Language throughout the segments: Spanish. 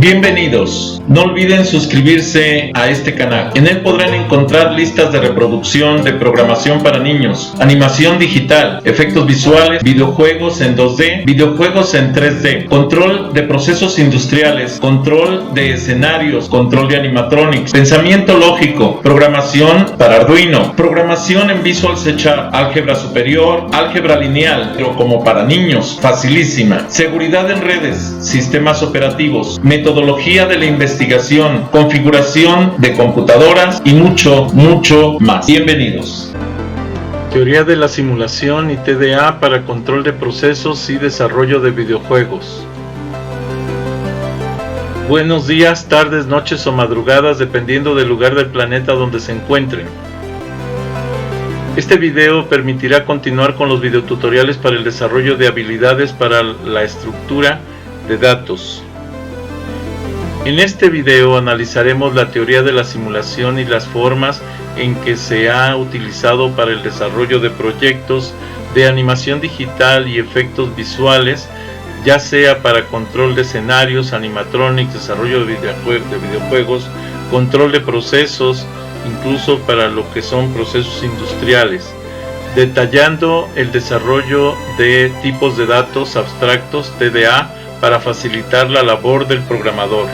Bienvenidos. No olviden suscribirse a este canal. En él podrán encontrar listas de reproducción de programación para niños, animación digital, efectos visuales, videojuegos en 2D, videojuegos en 3D, control de procesos industriales, control de escenarios, control de animatronics, pensamiento lógico, programación para Arduino, programación en Visual C#, álgebra superior, álgebra lineal, pero como para niños, facilísima, seguridad en redes, sistemas operativos, metodología de la investigación, configuración de computadoras y mucho más. Bienvenidos. Teoría de la simulación y TDA para control de procesos y desarrollo de videojuegos. Buenos días, tardes, noches o madrugadas, dependiendo del lugar del planeta donde se encuentren. Este video permitirá continuar con los videotutoriales para el desarrollo de habilidades para la estructura de datos. En este video analizaremos la teoría de la simulación y las formas en que se ha utilizado para el desarrollo de proyectos de animación digital y efectos visuales, ya sea para control de escenarios, animatronics, desarrollo de videojuegos, control de procesos, incluso para lo que son procesos industriales, detallando el desarrollo de tipos de datos abstractos TDA para facilitar la labor del programador.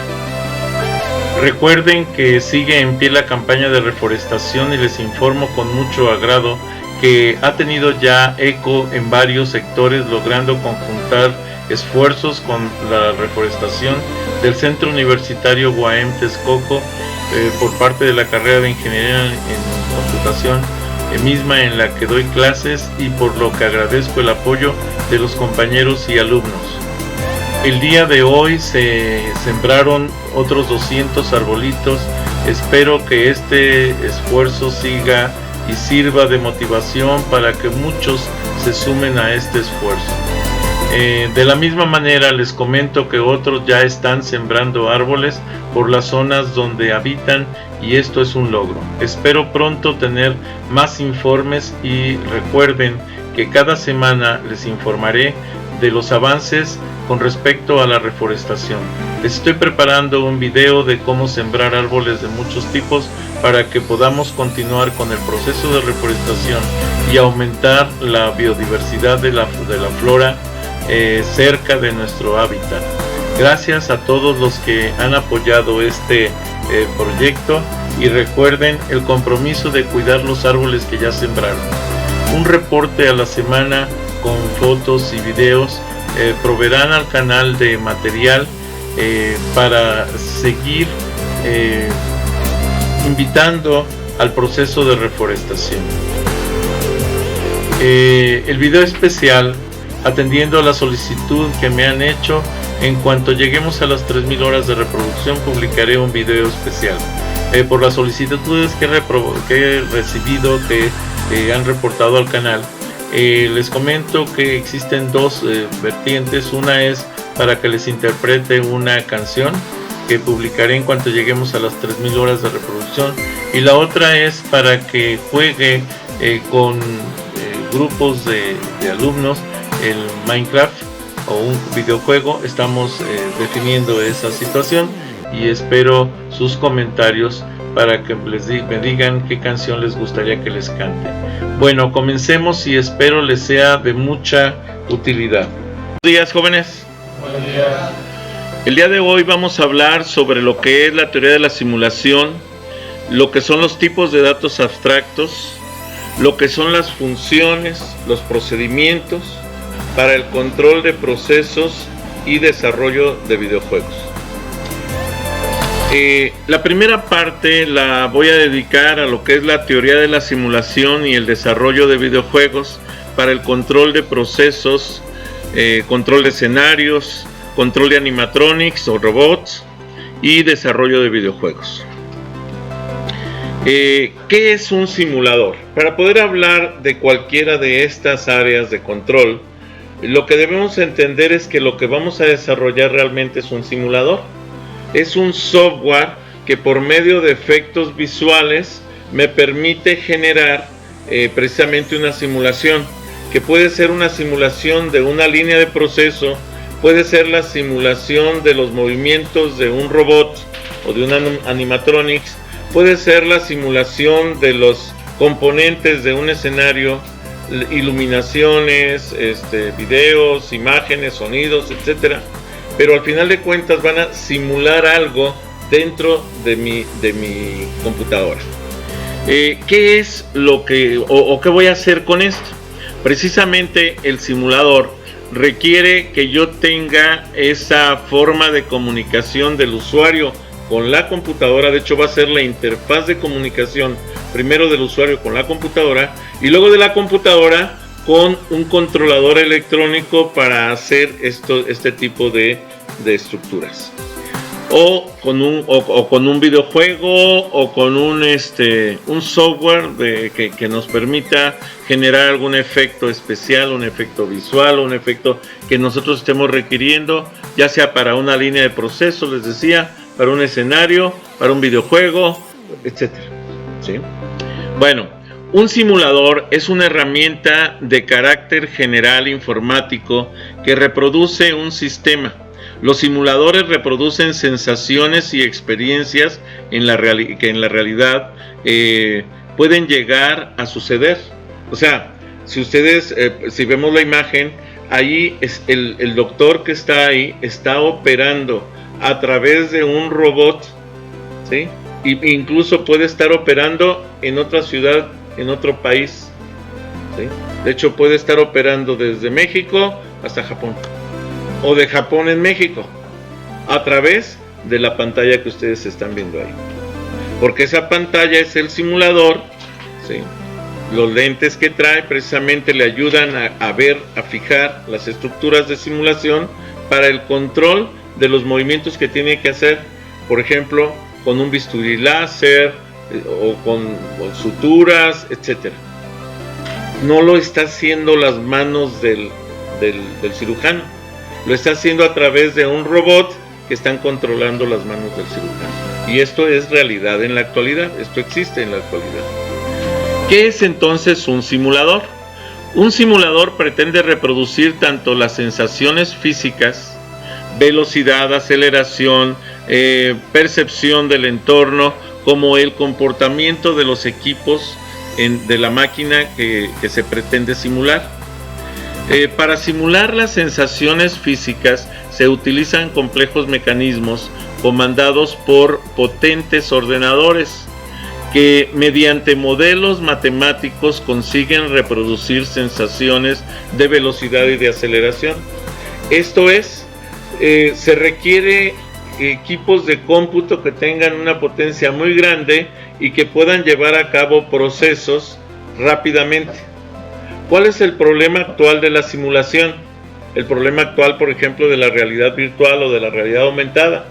Recuerden que sigue en pie la campaña de reforestación y les informo con mucho agrado que ha tenido ya eco en varios sectores, logrando conjuntar esfuerzos con la reforestación del Centro Universitario Guaem Texcoco por parte de la carrera de Ingeniería en Computación, misma en la que doy clases, y por lo que agradezco el apoyo de los compañeros y alumnos. El día de hoy se sembraron otros 200 arbolitos. Espero que este esfuerzo siga y sirva de motivación para que muchos se sumen a este esfuerzo. De la misma manera les comento que otros ya están sembrando árboles por las zonas donde habitan, y esto es un logro. Espero pronto tener más informes, y recuerden que cada semana les informaré de los avances con respecto a la reforestación. Les estoy preparando un video de cómo sembrar árboles de muchos tipos para que podamos continuar con el proceso de reforestación y aumentar la biodiversidad de la flora cerca de nuestro hábitat. Gracias a todos los que han apoyado este proyecto, y recuerden el compromiso de cuidar los árboles que ya sembraron. Un reporte a la semana con fotos y videos proveerán al canal de material para seguir invitando al proceso de reforestación. El video especial, atendiendo a la solicitud que me han hecho, en cuanto lleguemos a las 3000 horas de reproducción publicaré un video especial. Por las solicitudes que he recibido, que han reportado al canal, les comento que existen dos vertientes. Una es para que les interprete una canción que publicaré en cuanto lleguemos a las 3000 horas de reproducción, y la otra es para que juegue con grupos de alumnos el Minecraft o un videojuego. Estamos definiendo esa situación y espero sus comentarios para que me digan qué canción les gustaría que les cante. Bueno, comencemos y espero les sea de mucha utilidad. Buenos días, jóvenes. Buenos días. El día de hoy vamos a hablar sobre lo que es la teoría de la simulación, lo que son los tipos de datos abstractos, lo que son las funciones, los procedimientos para el control de procesos y desarrollo de videojuegos. La primera parte la voy a dedicar a lo que es la teoría de la simulación y el desarrollo de videojuegos para el control de procesos, control de escenarios, control de animatronics o robots y desarrollo de videojuegos. ¿Qué es un simulador? Para poder hablar de cualquiera de estas áreas de control, lo que debemos entender es que lo que vamos a desarrollar realmente es un simulador. Es un software que por medio de efectos visuales me permite generar precisamente una simulación, que puede ser una simulación de una línea de proceso, puede ser la simulación de los movimientos de un robot o de un animatronics, puede ser la simulación de los componentes de un escenario, iluminaciones, videos, imágenes, sonidos, etcétera. Pero al final de cuentas van a simular algo dentro de mi computadora. ¿Qué es lo que o qué voy a hacer con esto? Precisamente el simulador requiere que yo tenga esa forma de comunicación del usuario con la computadora. De hecho, va a ser la interfaz de comunicación primero del usuario con la computadora y luego de la computadora con un controlador electrónico para hacer este tipo de estructuras, o con un videojuego, o con un software que nos permita generar algún efecto especial, un efecto visual, un efecto que nosotros estemos requiriendo, ya sea para una línea de proceso, les decía, para un escenario, para un videojuego, etcétera. ¿Sí? Bueno, un simulador es una herramienta de carácter general informático que reproduce un sistema. Los simuladores reproducen sensaciones y experiencias que en la realidad pueden llegar a suceder. O sea, si ustedes, si vemos la imagen, ahí es el doctor que está ahí, está operando a través de un robot, ¿sí? E incluso puede estar operando en otra ciudad, en otro país, ¿sí? De hecho, puede estar operando desde México hasta Japón, o de Japón en México, a través de la pantalla que ustedes están viendo ahí, porque esa pantalla es el simulador, ¿sí? Los lentes que trae precisamente le ayudan a ver, a fijar las estructuras de simulación para el control de los movimientos que tiene que hacer, por ejemplo, con un bisturí láser, o con suturas, etcétera. No lo está haciendo las manos del cirujano, lo está haciendo a través de un robot que están controlando las manos del cirujano. Y esto es realidad en la actualidad, esto existe en la actualidad. ¿Qué es entonces un simulador? Un simulador pretende reproducir tanto las sensaciones físicas, velocidad, aceleración, percepción del entorno, como el comportamiento de los equipos de la máquina que se pretende simular. Para simular las sensaciones físicas se utilizan complejos mecanismos comandados por potentes ordenadores que mediante modelos matemáticos consiguen reproducir sensaciones de velocidad y de aceleración. Esto es, se requiere equipos de cómputo que tengan una potencia muy grande y que puedan llevar a cabo procesos rápidamente. ¿Cuál es el problema actual de la simulación? El problema actual, por ejemplo, de la realidad virtual o de la realidad aumentada,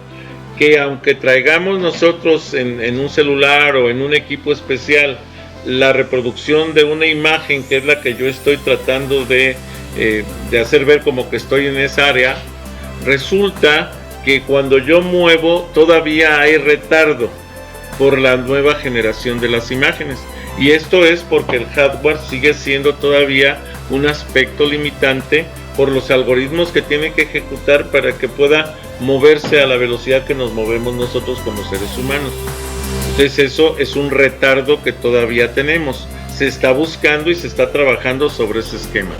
que aunque traigamos nosotros en un celular o en un equipo especial la reproducción de una imagen, que es la que yo estoy tratando de hacer ver como que estoy en esa área, resulta que cuando yo muevo todavía hay retardo por la nueva generación de las imágenes, y esto es porque el hardware sigue siendo todavía un aspecto limitante por los algoritmos que tiene que ejecutar para que pueda moverse a la velocidad que nos movemos nosotros como seres humanos. Entonces eso es un retardo que todavía tenemos. Se está buscando y se está trabajando sobre ese esquema.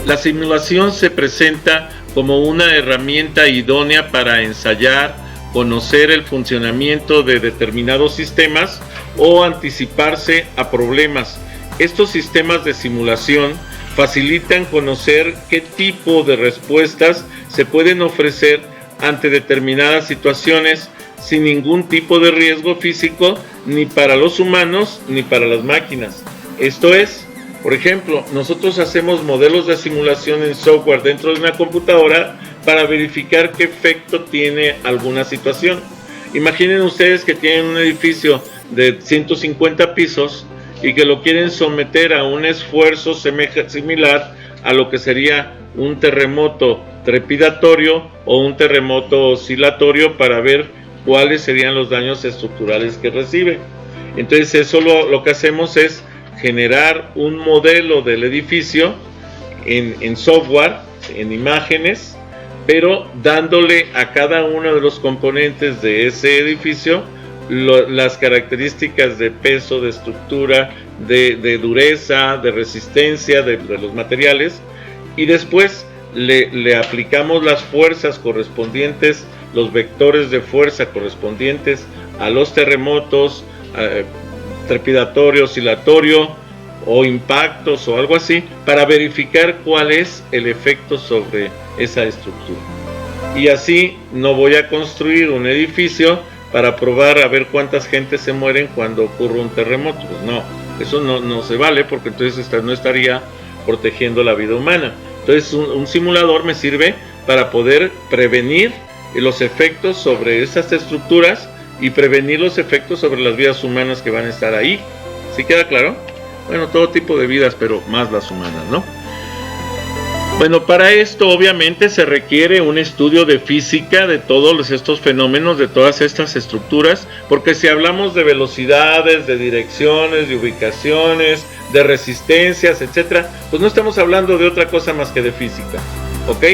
La simulación se presenta como una herramienta idónea para ensayar, conocer el funcionamiento de determinados sistemas o anticiparse a problemas. Estos sistemas de simulación facilitan conocer qué tipo de respuestas se pueden ofrecer ante determinadas situaciones sin ningún tipo de riesgo físico ni para los humanos ni para las máquinas. Esto es, por ejemplo, nosotros hacemos modelos de simulación en software dentro de una computadora para verificar qué efecto tiene alguna situación. Imaginen ustedes que tienen un edificio de 150 pisos y que lo quieren someter a un esfuerzo similar a lo que sería un terremoto trepidatorio o un terremoto oscilatorio para ver cuáles serían los daños estructurales que recibe. Entonces eso lo que hacemos es generar un modelo del edificio en software, en imágenes, pero dándole a cada uno de los componentes de ese edificio las características de peso, de estructura, de dureza, de resistencia de los materiales, y después le aplicamos las fuerzas correspondientes, los vectores de fuerza correspondientes a los terremotos, trepidatorio, oscilatorio o impactos o algo así, para verificar cuál es el efecto sobre esa estructura. Y así no voy a construir un edificio para probar a ver cuántas gentes se mueren cuando ocurre un terremoto. Pues no, eso no se vale, porque entonces no estaría protegiendo la vida humana. Entonces un simulador me sirve para poder prevenir los efectos sobre esas estructuras y prevenir los efectos sobre las vidas humanas que van a estar ahí. ¿Sí queda claro? Bueno, todo tipo de vidas, pero más las humanas, ¿no? Bueno, para esto obviamente se requiere un estudio de física de todos estos fenómenos, de todas estas estructuras, porque si hablamos de velocidades, de direcciones, de ubicaciones, de resistencias, etcétera, pues no estamos hablando de otra cosa más que de física, ¿ok?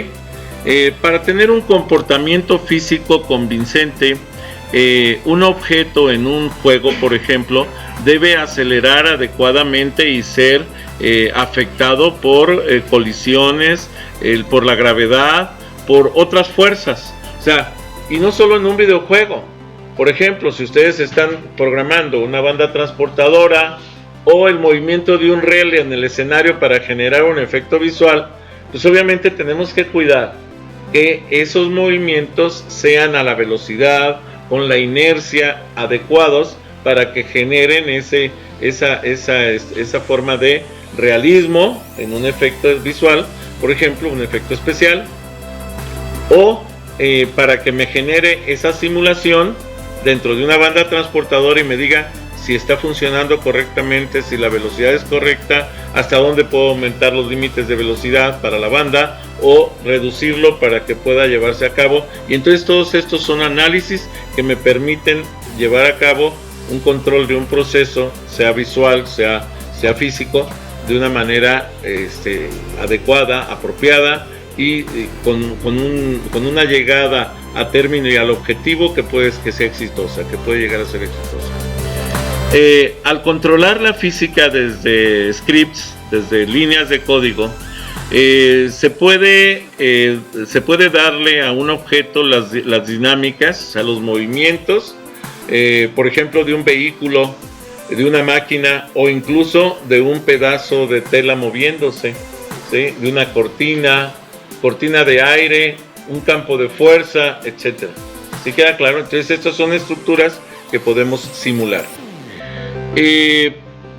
Para tener un comportamiento físico convincente, un objeto en un juego, por ejemplo, debe acelerar adecuadamente y ser afectado por colisiones, por la gravedad, por otras fuerzas. O sea, y no solo en un videojuego. Por ejemplo, si ustedes están programando una banda transportadora o el movimiento de un relé en el escenario para generar un efecto visual, pues obviamente tenemos que cuidar que esos movimientos sean a la velocidad, con la inercia adecuados, para que generen esa forma de realismo en un efecto visual, por ejemplo, un efecto especial, o para que me genere esa simulación dentro de una banda transportadora y me diga si está funcionando correctamente, si la velocidad es correcta, hasta dónde puedo aumentar los límites de velocidad para la banda o reducirlo para que pueda llevarse a cabo. Y entonces todos estos son análisis que me permiten llevar a cabo un control de un proceso, sea visual, sea físico, de una manera adecuada, apropiada y con una llegada a término y al objetivo que sea exitosa, que puede llegar a ser exitosa. Al controlar la física desde scripts, desde líneas de código, se puede darle a un objeto las dinámicas, o sea, los movimientos, por ejemplo, de un vehículo, de una máquina o incluso de un pedazo de tela moviéndose, ¿sí? De una cortina de aire, un campo de fuerza, etc. ¿Sí queda claro? Entonces estas son estructuras que podemos simular.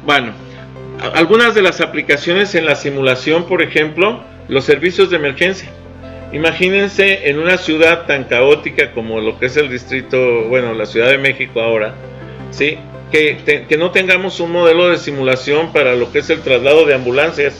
Bueno, algunas de las aplicaciones en la simulación, por ejemplo, los servicios de emergencia. Imagínense en una ciudad tan caótica como lo que es el distrito, bueno, la Ciudad de México ahora, ¿sí? Que no tengamos un modelo de simulación para lo que es el traslado de ambulancias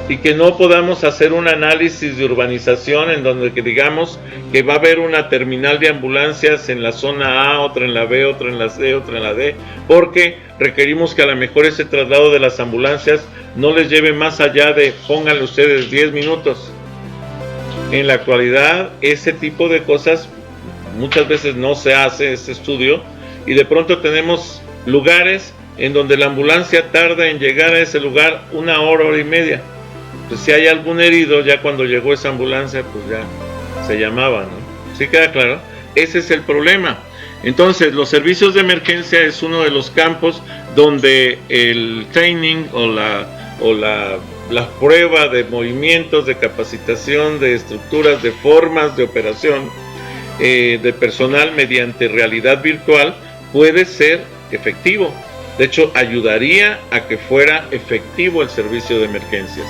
y que no podamos hacer un análisis de urbanización en donde que digamos que va a haber una terminal de ambulancias en la zona A, otra en la B, otra en la C, otra en la D, porque requerimos que a lo mejor ese traslado de las ambulancias no les lleve más allá de, pónganle ustedes, 10 minutos. En la actualidad ese tipo de cosas muchas veces no se hace ese estudio y de pronto tenemos lugares en donde la ambulancia tarda en llegar a ese lugar 1 hora, hora y media. Pues si hay algún herido, ya cuando llegó esa ambulancia, pues ya se llamaba, ¿no? ¿Sí queda claro? Ese es el problema. Entonces, los servicios de emergencia es uno de los campos donde el training o la prueba de movimientos, de capacitación, de estructuras, de formas de operación de personal mediante realidad virtual puede ser efectivo. De hecho, ayudaría a que fuera efectivo el servicio de emergencias,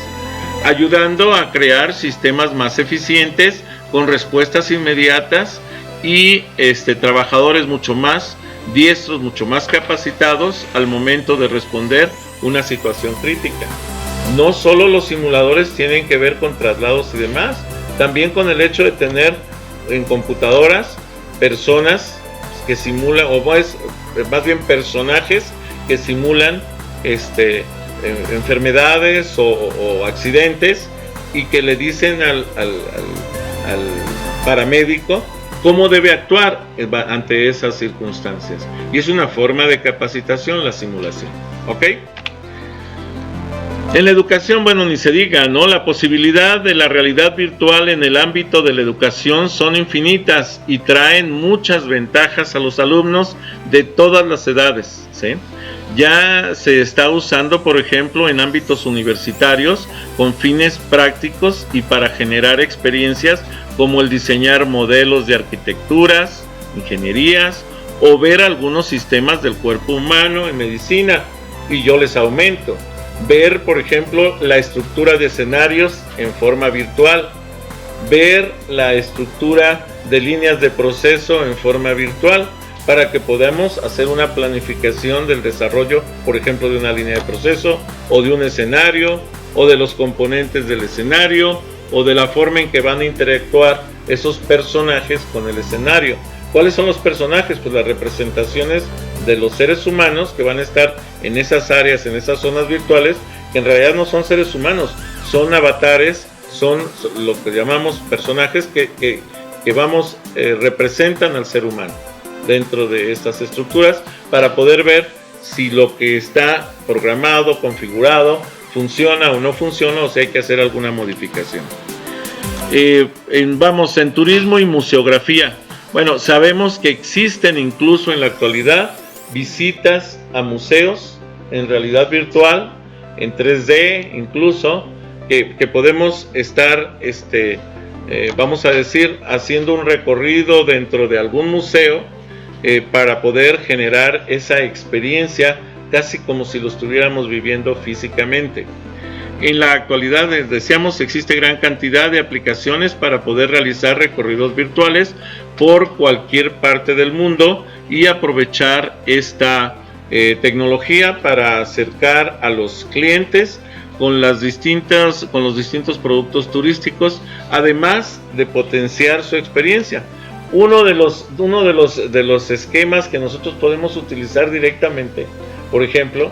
ayudando a crear sistemas más eficientes con respuestas inmediatas y trabajadores mucho más diestros, mucho más capacitados al momento de responder una situación crítica. No solo los simuladores tienen que ver con traslados y demás, también con el hecho de tener en computadoras personas que simulan, o más bien personajes que simulan enfermedades o accidentes y que le dicen paramédico cómo debe actuar ante esas circunstancias. Y es una forma de capacitación la simulación. ¿Ok? En la educación, bueno, ni se diga, ¿no? La posibilidad de la realidad virtual en el ámbito de la educación son infinitas y traen muchas ventajas a los alumnos de todas las edades, ¿sí? Ya se está usando, por ejemplo, en ámbitos universitarios con fines prácticos y para generar experiencias como el diseñar modelos de arquitecturas, ingenierías o ver algunos sistemas del cuerpo humano en medicina. Y yo les aumento. Ver, por ejemplo, la estructura de escenarios en forma virtual, ver la estructura de líneas de proceso en forma virtual, para que podamos hacer una planificación del desarrollo, por ejemplo, de una línea de proceso, o de un escenario, o de los componentes del escenario, o de la forma en que van a interactuar esos personajes con el escenario. ¿Cuáles son los personajes? Pues las representaciones de los seres humanos que van a estar en esas áreas, en esas zonas virtuales, que en realidad no son seres humanos, son avatares, son lo que llamamos personajes que representan al ser humano dentro de estas estructuras, para poder ver si lo que está programado, configurado, funciona o no funciona, o si hay que hacer alguna modificación. Vamos en turismo y museografía. Bueno, sabemos que existen incluso en la actualidad visitas a museos en realidad virtual, en 3D incluso, que podemos estar, vamos a decir, haciendo un recorrido dentro de algún museo para poder generar esa experiencia casi como si lo estuviéramos viviendo físicamente. En la actualidad, decíamos, existe gran cantidad de aplicaciones para poder realizar recorridos virtuales por cualquier parte del mundo y aprovechar esta tecnología para acercar a los clientes con los distintos productos turísticos, además de potenciar su experiencia. Uno de los esquemas que nosotros podemos utilizar directamente, por ejemplo,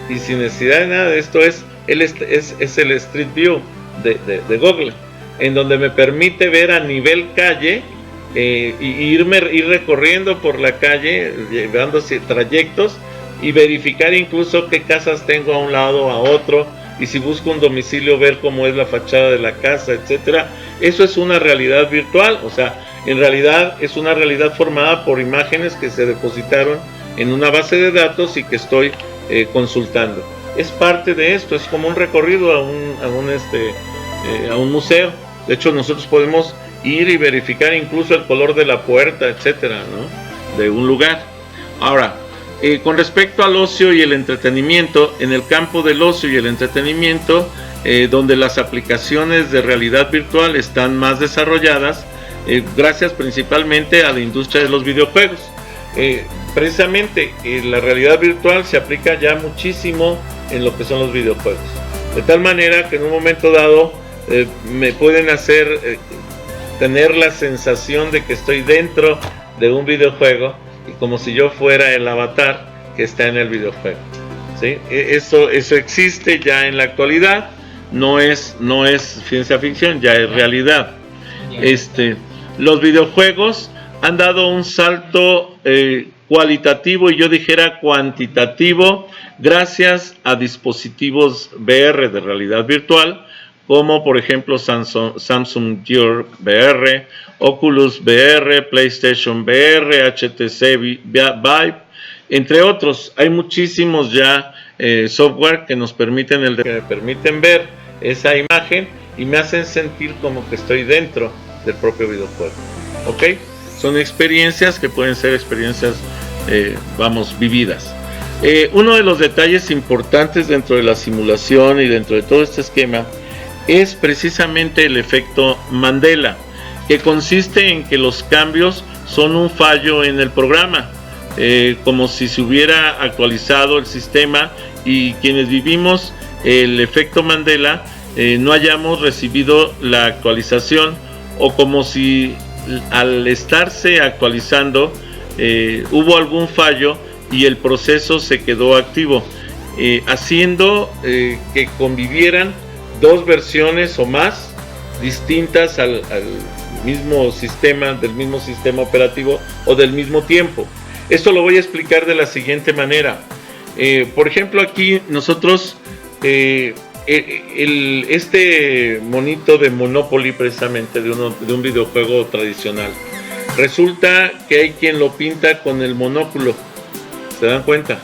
y sin necesidad de nada de esto, es el Street View de Google, en donde me permite ver a nivel calle ir recorriendo por la calle, llevando trayectos y verificar incluso qué casas tengo a un lado, a otro, y si busco un domicilio, ver cómo es la fachada de la casa, etcétera. Eso es una realidad virtual, o sea, en realidad es una realidad formada por imágenes que se depositaron en una base de datos y que estoy consultando. Es parte de esto, es como un recorrido a un museo. De hecho, nosotros podemos ir y verificar incluso el color de la puerta, etcétera, ¿no? De un lugar. Ahora, con respecto al ocio y el entretenimiento, en el campo del ocio y el entretenimiento, donde las aplicaciones de realidad virtual están más desarrolladas, gracias principalmente a la industria de los videojuegos. Precisamente la realidad virtual se aplica ya muchísimo en lo que son los videojuegos, de tal manera que en un momento dado me pueden hacer tener la sensación de que estoy dentro de un videojuego y como si yo fuera el avatar que está en el videojuego, ¿sí? Eso existe ya en la actualidad, no es ciencia ficción, ya es realidad. Los videojuegos han dado un salto cualitativo y yo dijera cuantitativo gracias a dispositivos VR de realidad virtual, como por ejemplo Samsung Gear VR, Oculus VR, PlayStation VR, HTC Vive, entre otros. Hay muchísimos ya software que nos permiten me permiten ver esa imagen y me hacen sentir como que estoy dentro del propio videojuego. ¿Ok? Son experiencias que pueden ser experiencias, vividas. Uno de los detalles importantes dentro de la simulación y dentro de todo este esquema es precisamente el efecto Mandela, que consiste en que los cambios son un fallo en el programa, como si se hubiera actualizado el sistema y quienes vivimos el efecto Mandela no hayamos recibido la actualización, o como si al estarse actualizando hubo algún fallo y el proceso se quedó activo, haciendo que convivieran dos versiones o más distintas mismo sistema operativo o del mismo tiempo. Esto lo voy a explicar de la siguiente manera. Por ejemplo, aquí nosotros, este monito de Monopoly, precisamente de un videojuego tradicional, resulta que hay quien lo pinta con el monóculo. ¿Se dan cuenta?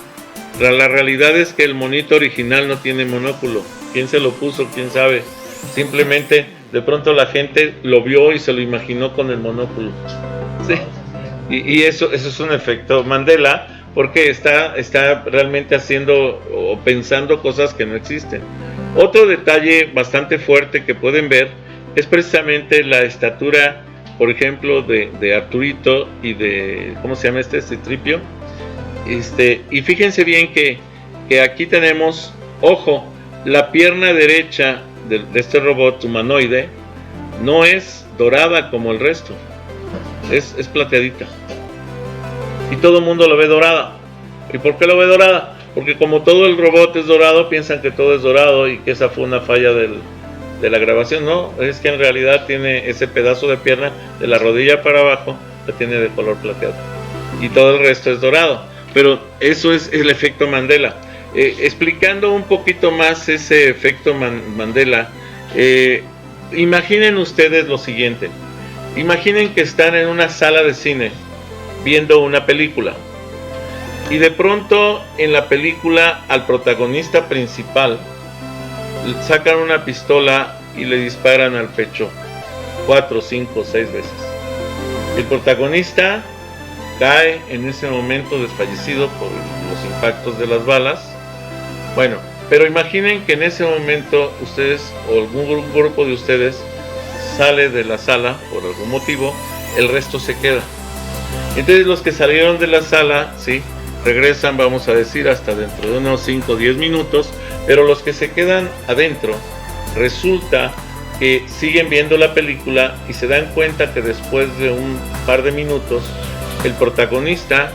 La realidad es que el monito original no tiene monóculo. ¿Quién se lo puso? ¿Quién sabe? Simplemente de pronto la gente lo vio y se lo imaginó con el monóculo. Sí. Y eso es un efecto Mandela, porque está realmente haciendo o pensando cosas que no existen. Otro detalle bastante fuerte que pueden ver es precisamente la estatura, por ejemplo, de Arturito y de, ¿cómo se llama este Tripio? Y fíjense bien que aquí tenemos, ojo, la pierna derecha de este robot humanoide no es dorada como el resto, es plateadita. Y todo el mundo lo ve dorada. ¿Y por qué lo ve dorada? Porque como todo el robot es dorado, piensan que todo es dorado y que esa fue una falla de la grabación. No, es que en realidad tiene ese pedazo de pierna de la rodilla para abajo, la tiene de color plateado. Y todo el resto es dorado. Pero eso es el efecto Mandela. Explicando un poquito más ese efecto Mandela, imaginen ustedes lo siguiente. Imaginen que están en una sala de cine viendo una película y de pronto en la película al protagonista principal sacan una pistola y le disparan al pecho 4, 5, 6 veces. El protagonista cae en ese momento desfallecido por los impactos de las balas. Bueno, pero imaginen que en ese momento ustedes o algún grupo de ustedes sale de la sala por algún motivo, el resto se queda. Entonces los que salieron de la sala, sí, regresan, vamos a decir, hasta dentro de unos 5 o 10 minutos, pero los que se quedan adentro, resulta que siguen viendo la película y se dan cuenta que después de un par de minutos, el protagonista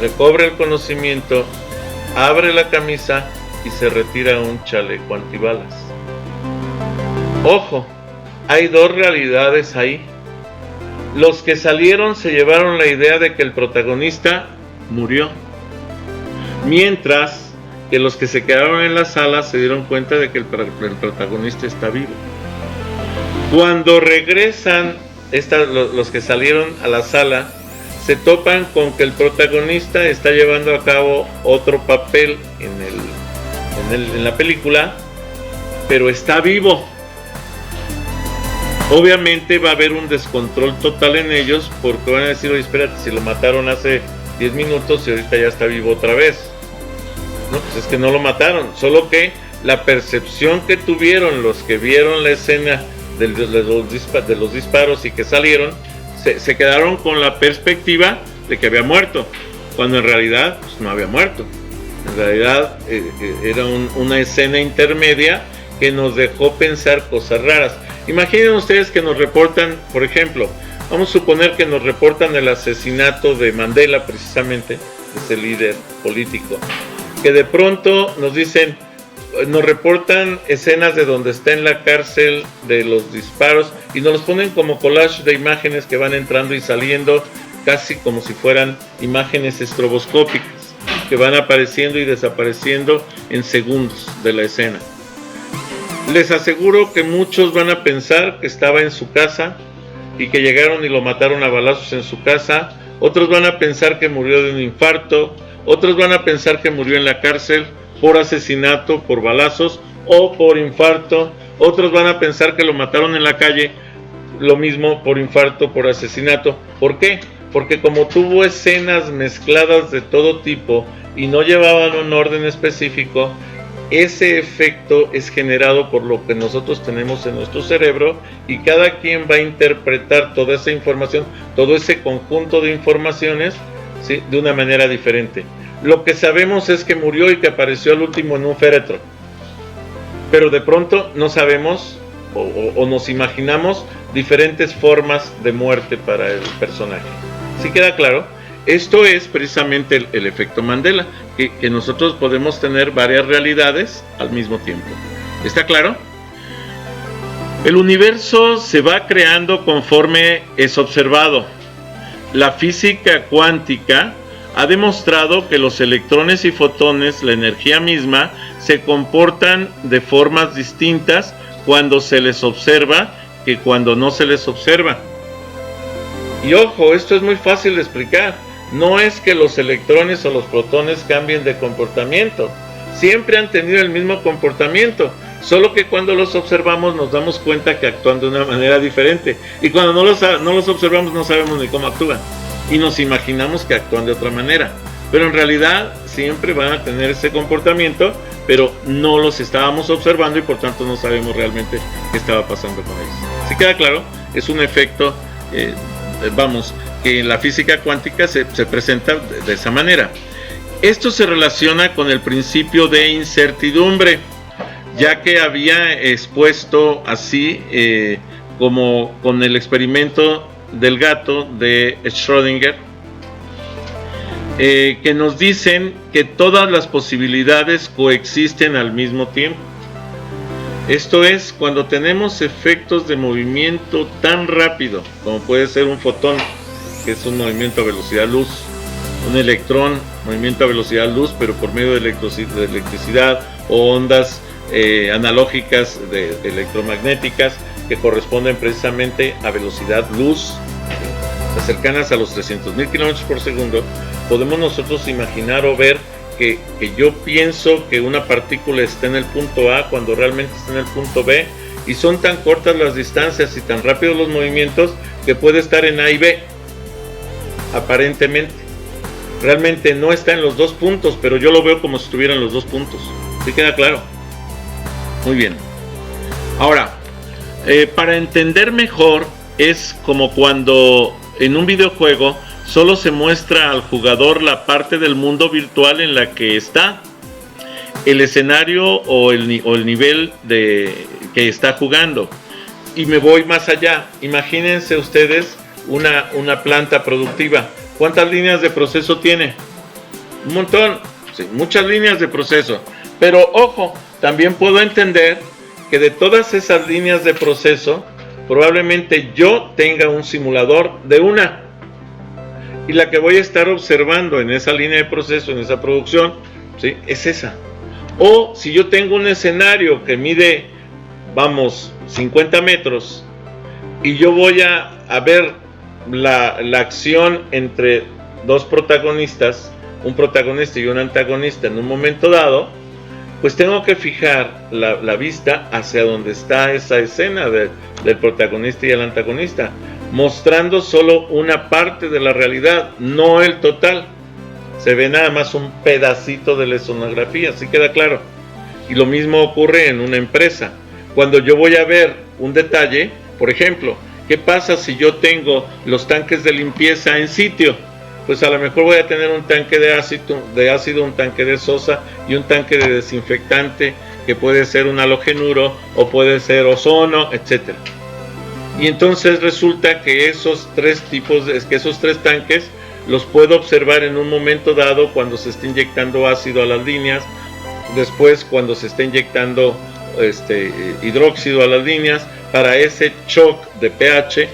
recobra el conocimiento, abre la camisa y se retira un chaleco antibalas. Ojo, hay dos realidades ahí. Los que salieron se llevaron la idea de que el protagonista murió, mientras que los que se quedaron en la sala se dieron cuenta de que el protagonista está vivo. Cuando regresan los que salieron a la sala, se topan con que el protagonista está llevando a cabo otro papel en la película, pero está vivo. Obviamente va a haber un descontrol total en ellos, porque van a decir, oye, espérate, si lo mataron hace 10 minutos y ahorita ya está vivo otra vez. No, pues es que no lo mataron, solo que la percepción que tuvieron los que vieron la escena de los disparos y que salieron, se quedaron con la perspectiva de que había muerto, cuando en realidad pues, no había muerto. En realidad era una escena intermedia que nos dejó pensar cosas raras. Imaginen ustedes que nos reportan, por ejemplo, vamos a suponer que nos reportan el asesinato de Mandela, precisamente, ese líder político, que de pronto nos dicen, nos reportan escenas de donde está en la cárcel, de los disparos, y nos los ponen como collage de imágenes que van entrando y saliendo, casi como si fueran imágenes estroboscópicas, que van apareciendo y desapareciendo en segundos de la escena. Les aseguro que muchos van a pensar que estaba en su casa y que llegaron y lo mataron a balazos en su casa. Otros van a pensar que murió de un infarto. Otros van a pensar que murió en la cárcel por asesinato, por balazos o por infarto. Otros van a pensar que lo mataron en la calle, lo mismo por infarto, por asesinato. ¿Por qué? Porque como tuvo escenas mezcladas de todo tipo y no llevaban un orden específico, ese efecto es generado por lo que nosotros tenemos en nuestro cerebro y cada quien va a interpretar toda esa información, todo ese conjunto de informaciones, ¿sí?, de una manera diferente. Lo que sabemos es que murió y que apareció al último en un féretro, pero de pronto no sabemos o nos imaginamos diferentes formas de muerte para el personaje. ¿Sí queda claro? Esto es precisamente el efecto Mandela, que nosotros podemos tener varias realidades al mismo tiempo. ¿Está claro? El universo se va creando conforme es observado. La física cuántica ha demostrado que los electrones y fotones, la energía misma, se comportan de formas distintas cuando se les observa que cuando no se les observa. Y ojo, esto es muy fácil de explicar. No es que los electrones o los protones cambien de comportamiento. Siempre han tenido el mismo comportamiento. Solo que cuando los observamos nos damos cuenta que actúan de una manera diferente. Y cuando no los observamos no sabemos ni cómo actúan. Y nos imaginamos que actúan de otra manera. Pero en realidad siempre van a tener ese comportamiento, pero no los estábamos observando y por tanto no sabemos realmente qué estaba pasando con ellos. ¿Sí queda claro? Es un efecto, que en la física cuántica se presenta de esa manera. Esto se relaciona con el principio de incertidumbre, ya que había expuesto así como con el experimento del gato de Schrödinger, que nos dicen que todas las posibilidades coexisten al mismo tiempo. Esto es, cuando tenemos efectos de movimiento tan rápido como puede ser un fotón, que es un movimiento a velocidad luz, un electrón, movimiento a velocidad luz, pero por medio de electricidad o ondas analógicas electromagnéticas que corresponden precisamente a velocidad luz, cercanas a los 300.000 kilómetros por segundo, podemos nosotros imaginar o ver que yo pienso que una partícula está en el punto A cuando realmente está en el punto B, y son tan cortas las distancias y tan rápidos los movimientos que puede estar en A y B, aparentemente. Realmente no está en los dos puntos, pero yo lo veo como si estuviera en los dos puntos. ¿Sí queda claro? Muy bien. Ahora, para entender mejor, es como cuando en un videojuego solo se muestra al jugador la parte del mundo virtual en la que está, el escenario o el nivel que está jugando. Y me voy más allá. Imagínense ustedes una planta productiva. ¿Cuántas líneas de proceso tiene? Un montón. Sí, muchas líneas de proceso. Pero ojo, también puedo entender que de todas esas líneas de proceso, probablemente yo tenga un simulador de una. Y la que voy a estar observando en esa línea de proceso, en esa producción, ¿sí?, es esa. O si yo tengo un escenario que mide, 50 metros, y yo voy a ver la acción entre dos protagonistas, un protagonista y un antagonista en un momento dado, pues tengo que fijar la vista hacia donde está esa escena del protagonista y el antagonista, mostrando solo una parte de la realidad, no el total. Se ve nada más un pedacito de la escenografía, ¿sí queda claro? Y lo mismo ocurre en una empresa. Cuando yo voy a ver un detalle, por ejemplo, ¿qué pasa si yo tengo los tanques de limpieza en sitio? Pues a lo mejor voy a tener un tanque de ácido, un tanque de sosa y un tanque de desinfectante, que puede ser un halogenuro o puede ser ozono, etc. Y entonces resulta que esos tres tanques los puedo observar en un momento dado cuando se está inyectando ácido a las líneas, después cuando se está inyectando hidróxido a las líneas, para ese shock de pH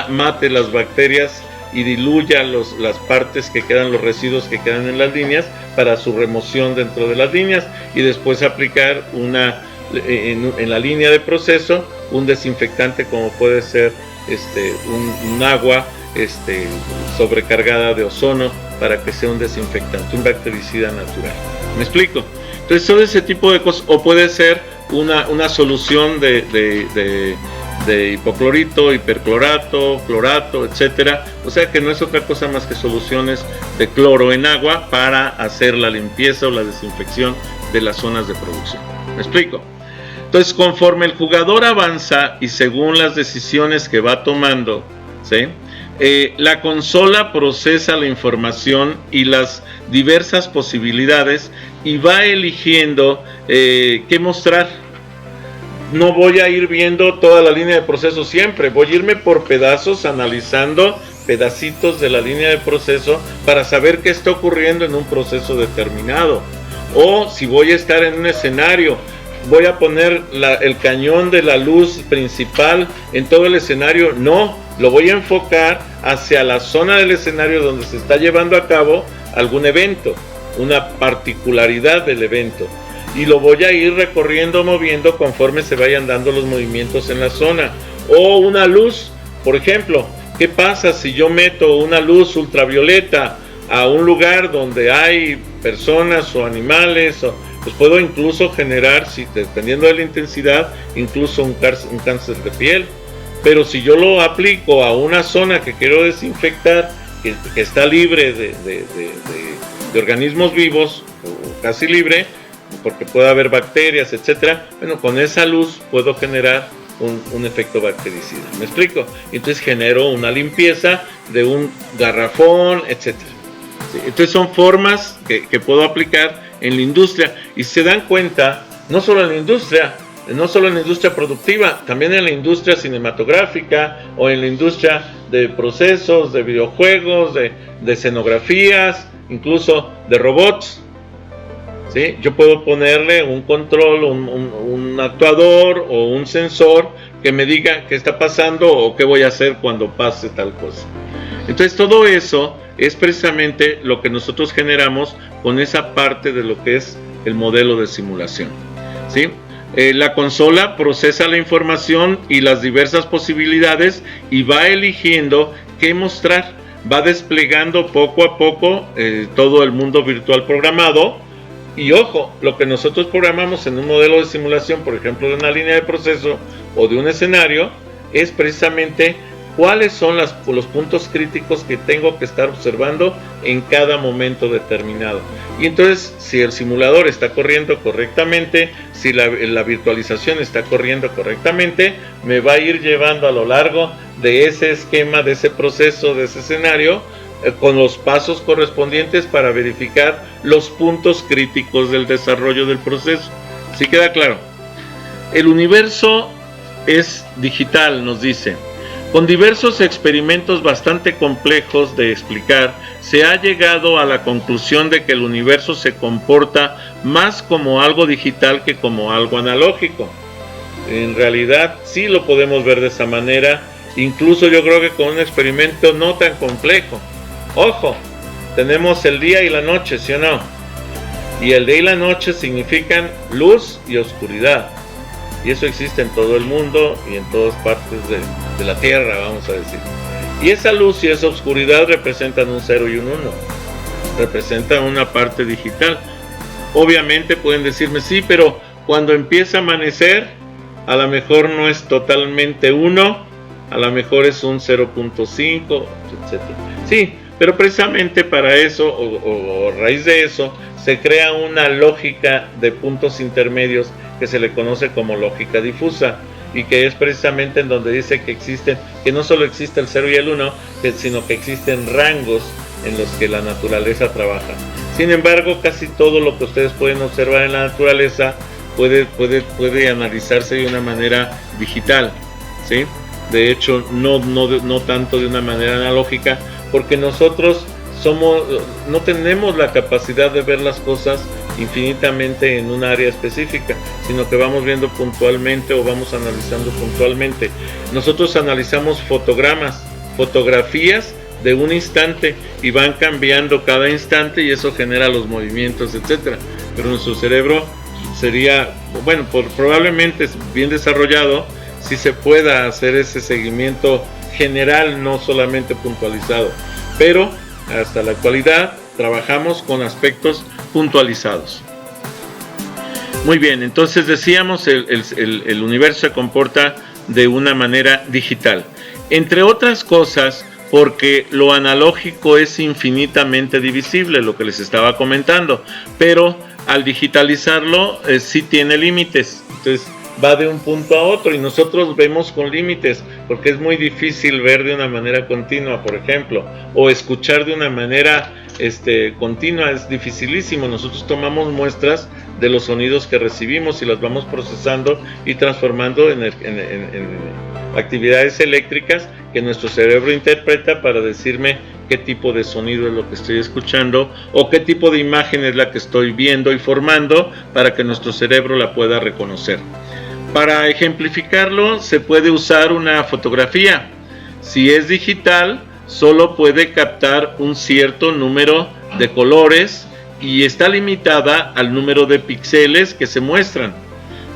mate las bacterias y diluya las partes que quedan, los residuos que quedan en las líneas, para su remoción dentro de las líneas, y después aplicar en la línea de proceso un desinfectante, como puede ser un agua sobrecargada de ozono, para que sea un desinfectante, un bactericida natural. ¿Me explico? Entonces todo ese tipo de cosas, o puede ser una solución de hipoclorito, hiperclorato, clorato, etcétera. O sea que no es otra cosa más que soluciones de cloro en agua para hacer la limpieza o la desinfección de las zonas de producción. ¿Me explico? Entonces, conforme el jugador avanza y según las decisiones que va tomando, ¿sí?, la consola procesa la información y las diversas posibilidades y va eligiendo qué mostrar. No voy a ir viendo toda la línea de proceso siempre, voy a irme por pedazos, analizando pedacitos de la línea de proceso para saber qué está ocurriendo en un proceso determinado. O si voy a estar en un escenario, voy a poner el cañón de la luz principal en todo el escenario. No, lo voy a enfocar hacia la zona del escenario donde se está llevando a cabo algún evento, una particularidad del evento, y lo voy a ir recorriendo, moviendo conforme se vayan dando los movimientos en la zona. O una luz, por ejemplo, ¿qué pasa si yo meto una luz ultravioleta a un lugar donde hay personas o animales? Pues puedo incluso generar, dependiendo de la intensidad, incluso un cáncer de piel. Pero si yo lo aplico a una zona que quiero desinfectar, que está libre de organismos vivos, o casi libre, porque puede haber bacterias, etcétera, bueno, con esa luz puedo generar un efecto bactericida. ¿Me explico? Entonces genero una limpieza de un garrafón, etcétera. ¿Sí? Entonces son formas que puedo aplicar en la industria, y se dan cuenta, no solo en la industria productiva, también en la industria cinematográfica, o en la industria de procesos, de videojuegos, de escenografías, incluso de robots. ¿Sí? Yo puedo ponerle un control, un actuador o un sensor que me diga qué está pasando o qué voy a hacer cuando pase tal cosa. Entonces todo eso es precisamente lo que nosotros generamos con esa parte de lo que es el modelo de simulación. ¿Sí? La consola procesa la información y las diversas posibilidades y va eligiendo qué mostrar. Va desplegando poco a poco todo el mundo virtual programado. Y ojo, lo que nosotros programamos en un modelo de simulación, por ejemplo, de una línea de proceso o de un escenario, es precisamente cuáles son los puntos críticos que tengo que estar observando en cada momento determinado. Y entonces, si el simulador está corriendo correctamente, si la virtualización está corriendo correctamente, me va a ir llevando a lo largo de ese esquema, de ese proceso, de ese escenario, con los pasos correspondientes para verificar los puntos críticos del desarrollo del proceso. ¿Sí queda claro? El universo es digital, nos dice. Con diversos experimentos bastante complejos de explicar, se ha llegado a la conclusión de que el universo se comporta más como algo digital que como algo analógico. En realidad sí lo podemos ver de esa manera, incluso yo creo que con un experimento no tan complejo. Ojo, tenemos el día y la noche, ¿sí o no? Y el día y la noche significan luz y oscuridad. Y eso existe en todo el mundo y en todas partes de la Tierra, vamos a decir. Y esa luz y esa oscuridad representan un 0 y un 1. Representan una parte digital. Obviamente pueden decirme, sí, pero cuando empieza a amanecer, a lo mejor no es totalmente 1, a lo mejor es un 0.5, etc. Sí, pero precisamente para eso, o a raíz de eso, se crea una lógica de puntos intermedios que se le conoce como lógica difusa, y que es precisamente en donde dice que no solo existe el 0 y el 1, sino que existen rangos en los que la naturaleza trabaja. Sin embargo, casi todo lo que ustedes pueden observar en la naturaleza puede analizarse de una manera digital, ¿sí? De hecho, no tanto de una manera analógica, porque nosotros no tenemos la capacidad de ver las cosas infinitamente en un área específica, sino que vamos viendo puntualmente o vamos analizando puntualmente. Nosotros analizamos fotografías de un instante, y van cambiando cada instante, y eso genera los movimientos, etcétera. Pero nuestro cerebro sería, bueno, probablemente bien desarrollado, si se pueda hacer ese seguimiento general, no solamente puntualizado, pero hasta la actualidad trabajamos con aspectos puntualizados. Muy bien, entonces decíamos, el universo se comporta de una manera digital, entre otras cosas porque lo analógico es infinitamente divisible, lo que les estaba comentando, pero al digitalizarlo sí tiene límites. Entonces va de un punto a otro y nosotros vemos con límites, porque es muy difícil ver de una manera continua, por ejemplo, o escuchar de una manera continua, es dificilísimo. Nosotros tomamos muestras de los sonidos que recibimos y las vamos procesando y transformando en actividades eléctricas que nuestro cerebro interpreta para decirme qué tipo de sonido es lo que estoy escuchando o qué tipo de imagen es la que estoy viendo y formando para que nuestro cerebro la pueda reconocer. Para ejemplificarlo, se puede usar una fotografía. Si es digital, solo puede captar un cierto número de colores y está limitada al número de píxeles que se muestran,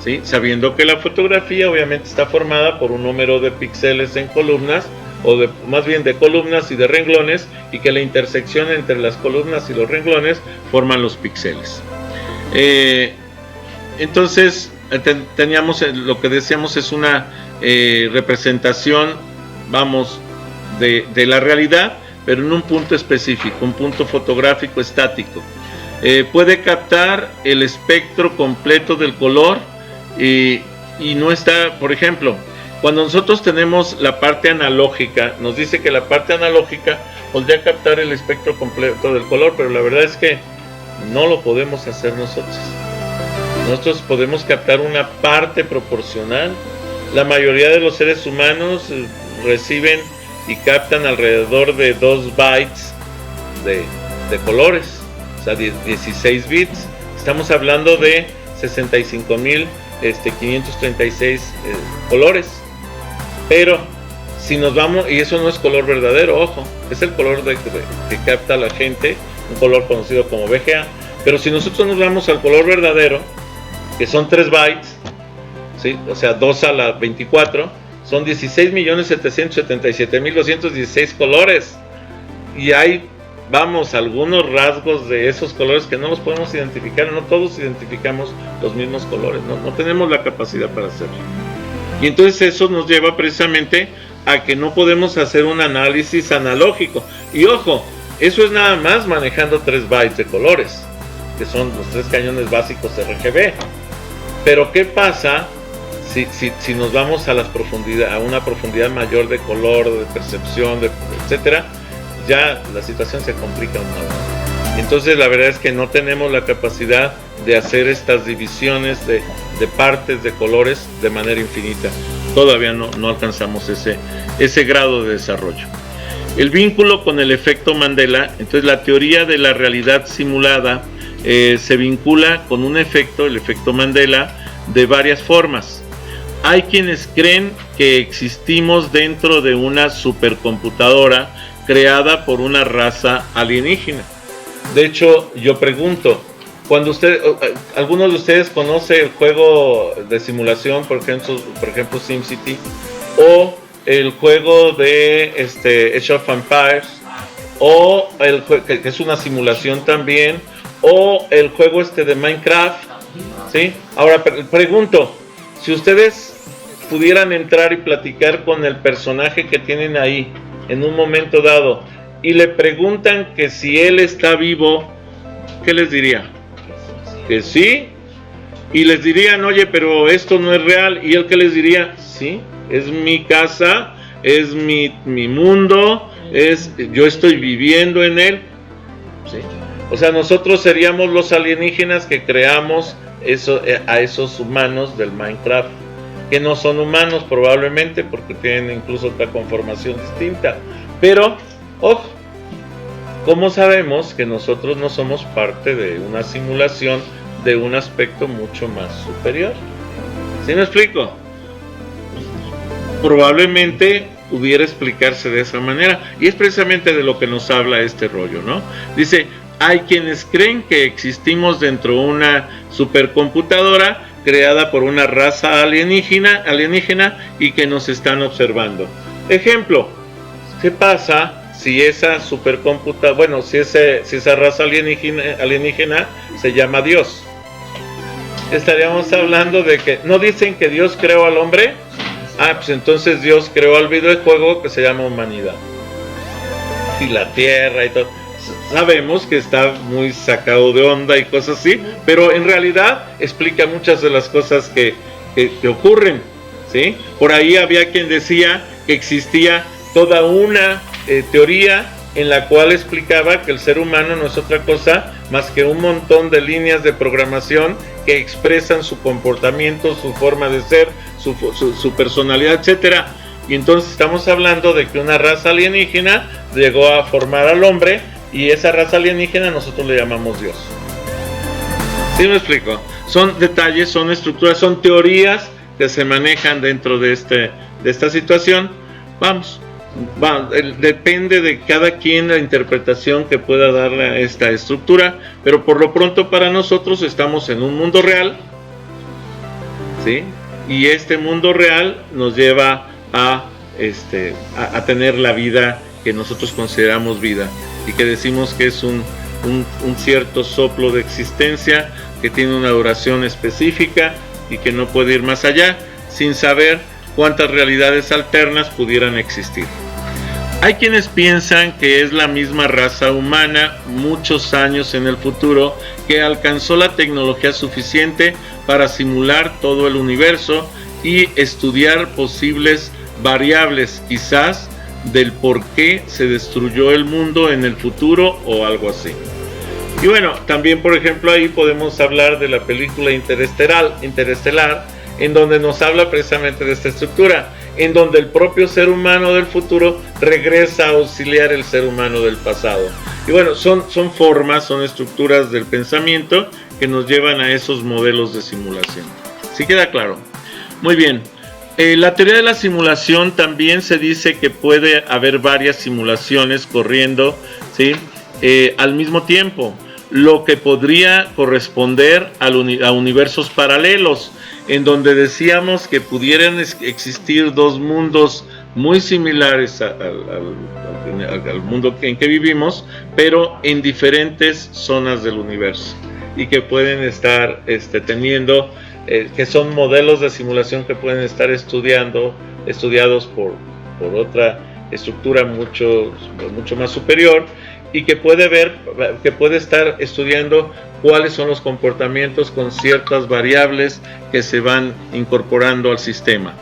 ¿sí? Sabiendo que la fotografía obviamente está formada por un número de píxeles en columnas, o más bien de columnas y de renglones, y que la intersección entre las columnas y los renglones forman los píxeles. Entonces teníamos lo que decíamos es una representación, vamos, de la realidad, pero en un punto específico, un punto fotográfico estático. Puede captar el espectro completo del color y no está, por ejemplo, cuando nosotros tenemos la parte analógica, nos dice que la parte analógica podría captar el espectro completo del color, pero la verdad es que no lo podemos hacer nosotros. Nosotros podemos captar una parte proporcional. La mayoría de los seres humanos reciben y captan alrededor de 2 bytes de colores, o sea, 16 bits. Estamos hablando de 65.536 colores. Pero si nos vamos, y eso no es color verdadero, ojo, es el color que capta la gente, un color conocido como VGA. Pero si nosotros nos vamos al color verdadero, que son 3 bytes, ¿sí? O sea, 2 a la 24, son 16.777.216 colores. Y hay, vamos, algunos rasgos de esos colores que no los podemos identificar. No todos identificamos los mismos colores, no tenemos la capacidad para hacerlo. Y entonces eso nos lleva precisamente a que no podemos hacer un análisis analógico. Y ojo, eso es nada más manejando 3 bytes de colores, que son los 3 cañones básicos RGB. Pero ¿qué pasa si nos vamos a una profundidad mayor de color, de percepción, etcétera? Ya la situación se complica un poco. Entonces la verdad es que no tenemos la capacidad de hacer estas divisiones de partes de colores de manera infinita. Todavía no alcanzamos ese grado de desarrollo. El vínculo con el efecto Mandela, entonces la teoría de la realidad simulada se vincula con un efecto, el efecto Mandela, de varias formas. Hay quienes creen que existimos dentro de una supercomputadora creada por una raza alienígena. De hecho, yo pregunto, cuando algunos de ustedes conocen el juego de simulación, por ejemplo SimCity, o el juego de Age of Empires, o que es una simulación también, o el juego de Minecraft, ¿sí? Ahora pregunto, si ustedes pudieran entrar y platicar con el personaje que tienen ahí en un momento dado y le preguntan que si él está vivo, ¿qué les diría? Que sí. Y les dirían, oye, pero esto no es real. ¿Y él qué les diría? Sí, es mi casa, es mi mundo, yo estoy viviendo en él. ¿Sí? O sea, nosotros seríamos los alienígenas que creamos a esos humanos del Minecraft, que no son humanos probablemente porque tienen incluso otra conformación distinta. Pero, ojo, ¿cómo sabemos que nosotros no somos parte de una simulación de un aspecto mucho más superior? ¿Sí me explico? Probablemente pudiera explicarse de esa manera, y es precisamente de lo que nos habla este rollo, ¿no? Dice, hay quienes creen que existimos dentro de una supercomputadora creada por una raza alienígena y que nos están observando. Ejemplo, ¿qué pasa si esa supercomputadora, si esa raza alienígena se llama Dios? Estaríamos hablando de que, ¿no dicen que Dios creó al hombre? Pues entonces Dios creó al videojuego que se llama humanidad. Y la tierra y todo. Sabemos que está muy sacado de onda y cosas así, pero en realidad explica muchas de las cosas que ocurren, ¿sí? Por ahí había quien decía que existía toda una teoría en la cual explicaba que el ser humano no es otra cosa más que un montón de líneas de programación que expresan su comportamiento, su forma de ser, su personalidad, etcétera. Y entonces estamos hablando de que una raza alienígena llegó a formar al hombre, y esa raza alienígena nosotros le llamamos Dios. ¿Sí me explico? Son detalles, son estructuras, son teorías que se manejan dentro de esta situación. Depende de cada quien la interpretación que pueda darle a esta estructura, pero por lo pronto para nosotros estamos en un mundo real, ¿sí? Y este mundo real nos lleva a tener la vida que nosotros consideramos vida, y que decimos que es un cierto soplo de existencia que tiene una duración específica y que no puede ir más allá, sin saber cuántas realidades alternas pudieran existir. Hay quienes piensan que es la misma raza humana muchos años en el futuro que alcanzó la tecnología suficiente para simular todo el universo y estudiar posibles variables, quizás, del por qué se destruyó el mundo en el futuro o algo así. Y bueno, también por ejemplo ahí podemos hablar de la película Interestelar, en donde nos habla precisamente de esta estructura, en donde el propio ser humano del futuro regresa a auxiliar el ser humano del pasado. Y bueno, son formas, son estructuras del pensamiento que nos llevan a esos modelos de simulación. ¿Sí queda claro? Muy bien. La teoría de la simulación también se dice que puede haber varias simulaciones corriendo, ¿sí? Al mismo tiempo, lo que podría corresponder a universos paralelos, en donde decíamos que pudieran existir dos mundos muy similares al mundo en que vivimos, pero en diferentes zonas del universo, y que pueden estar teniendo, que son modelos de simulación que pueden estar estudiados por otra estructura mucho más superior, y que puede estar estudiando cuáles son los comportamientos con ciertas variables que se van incorporando al sistema.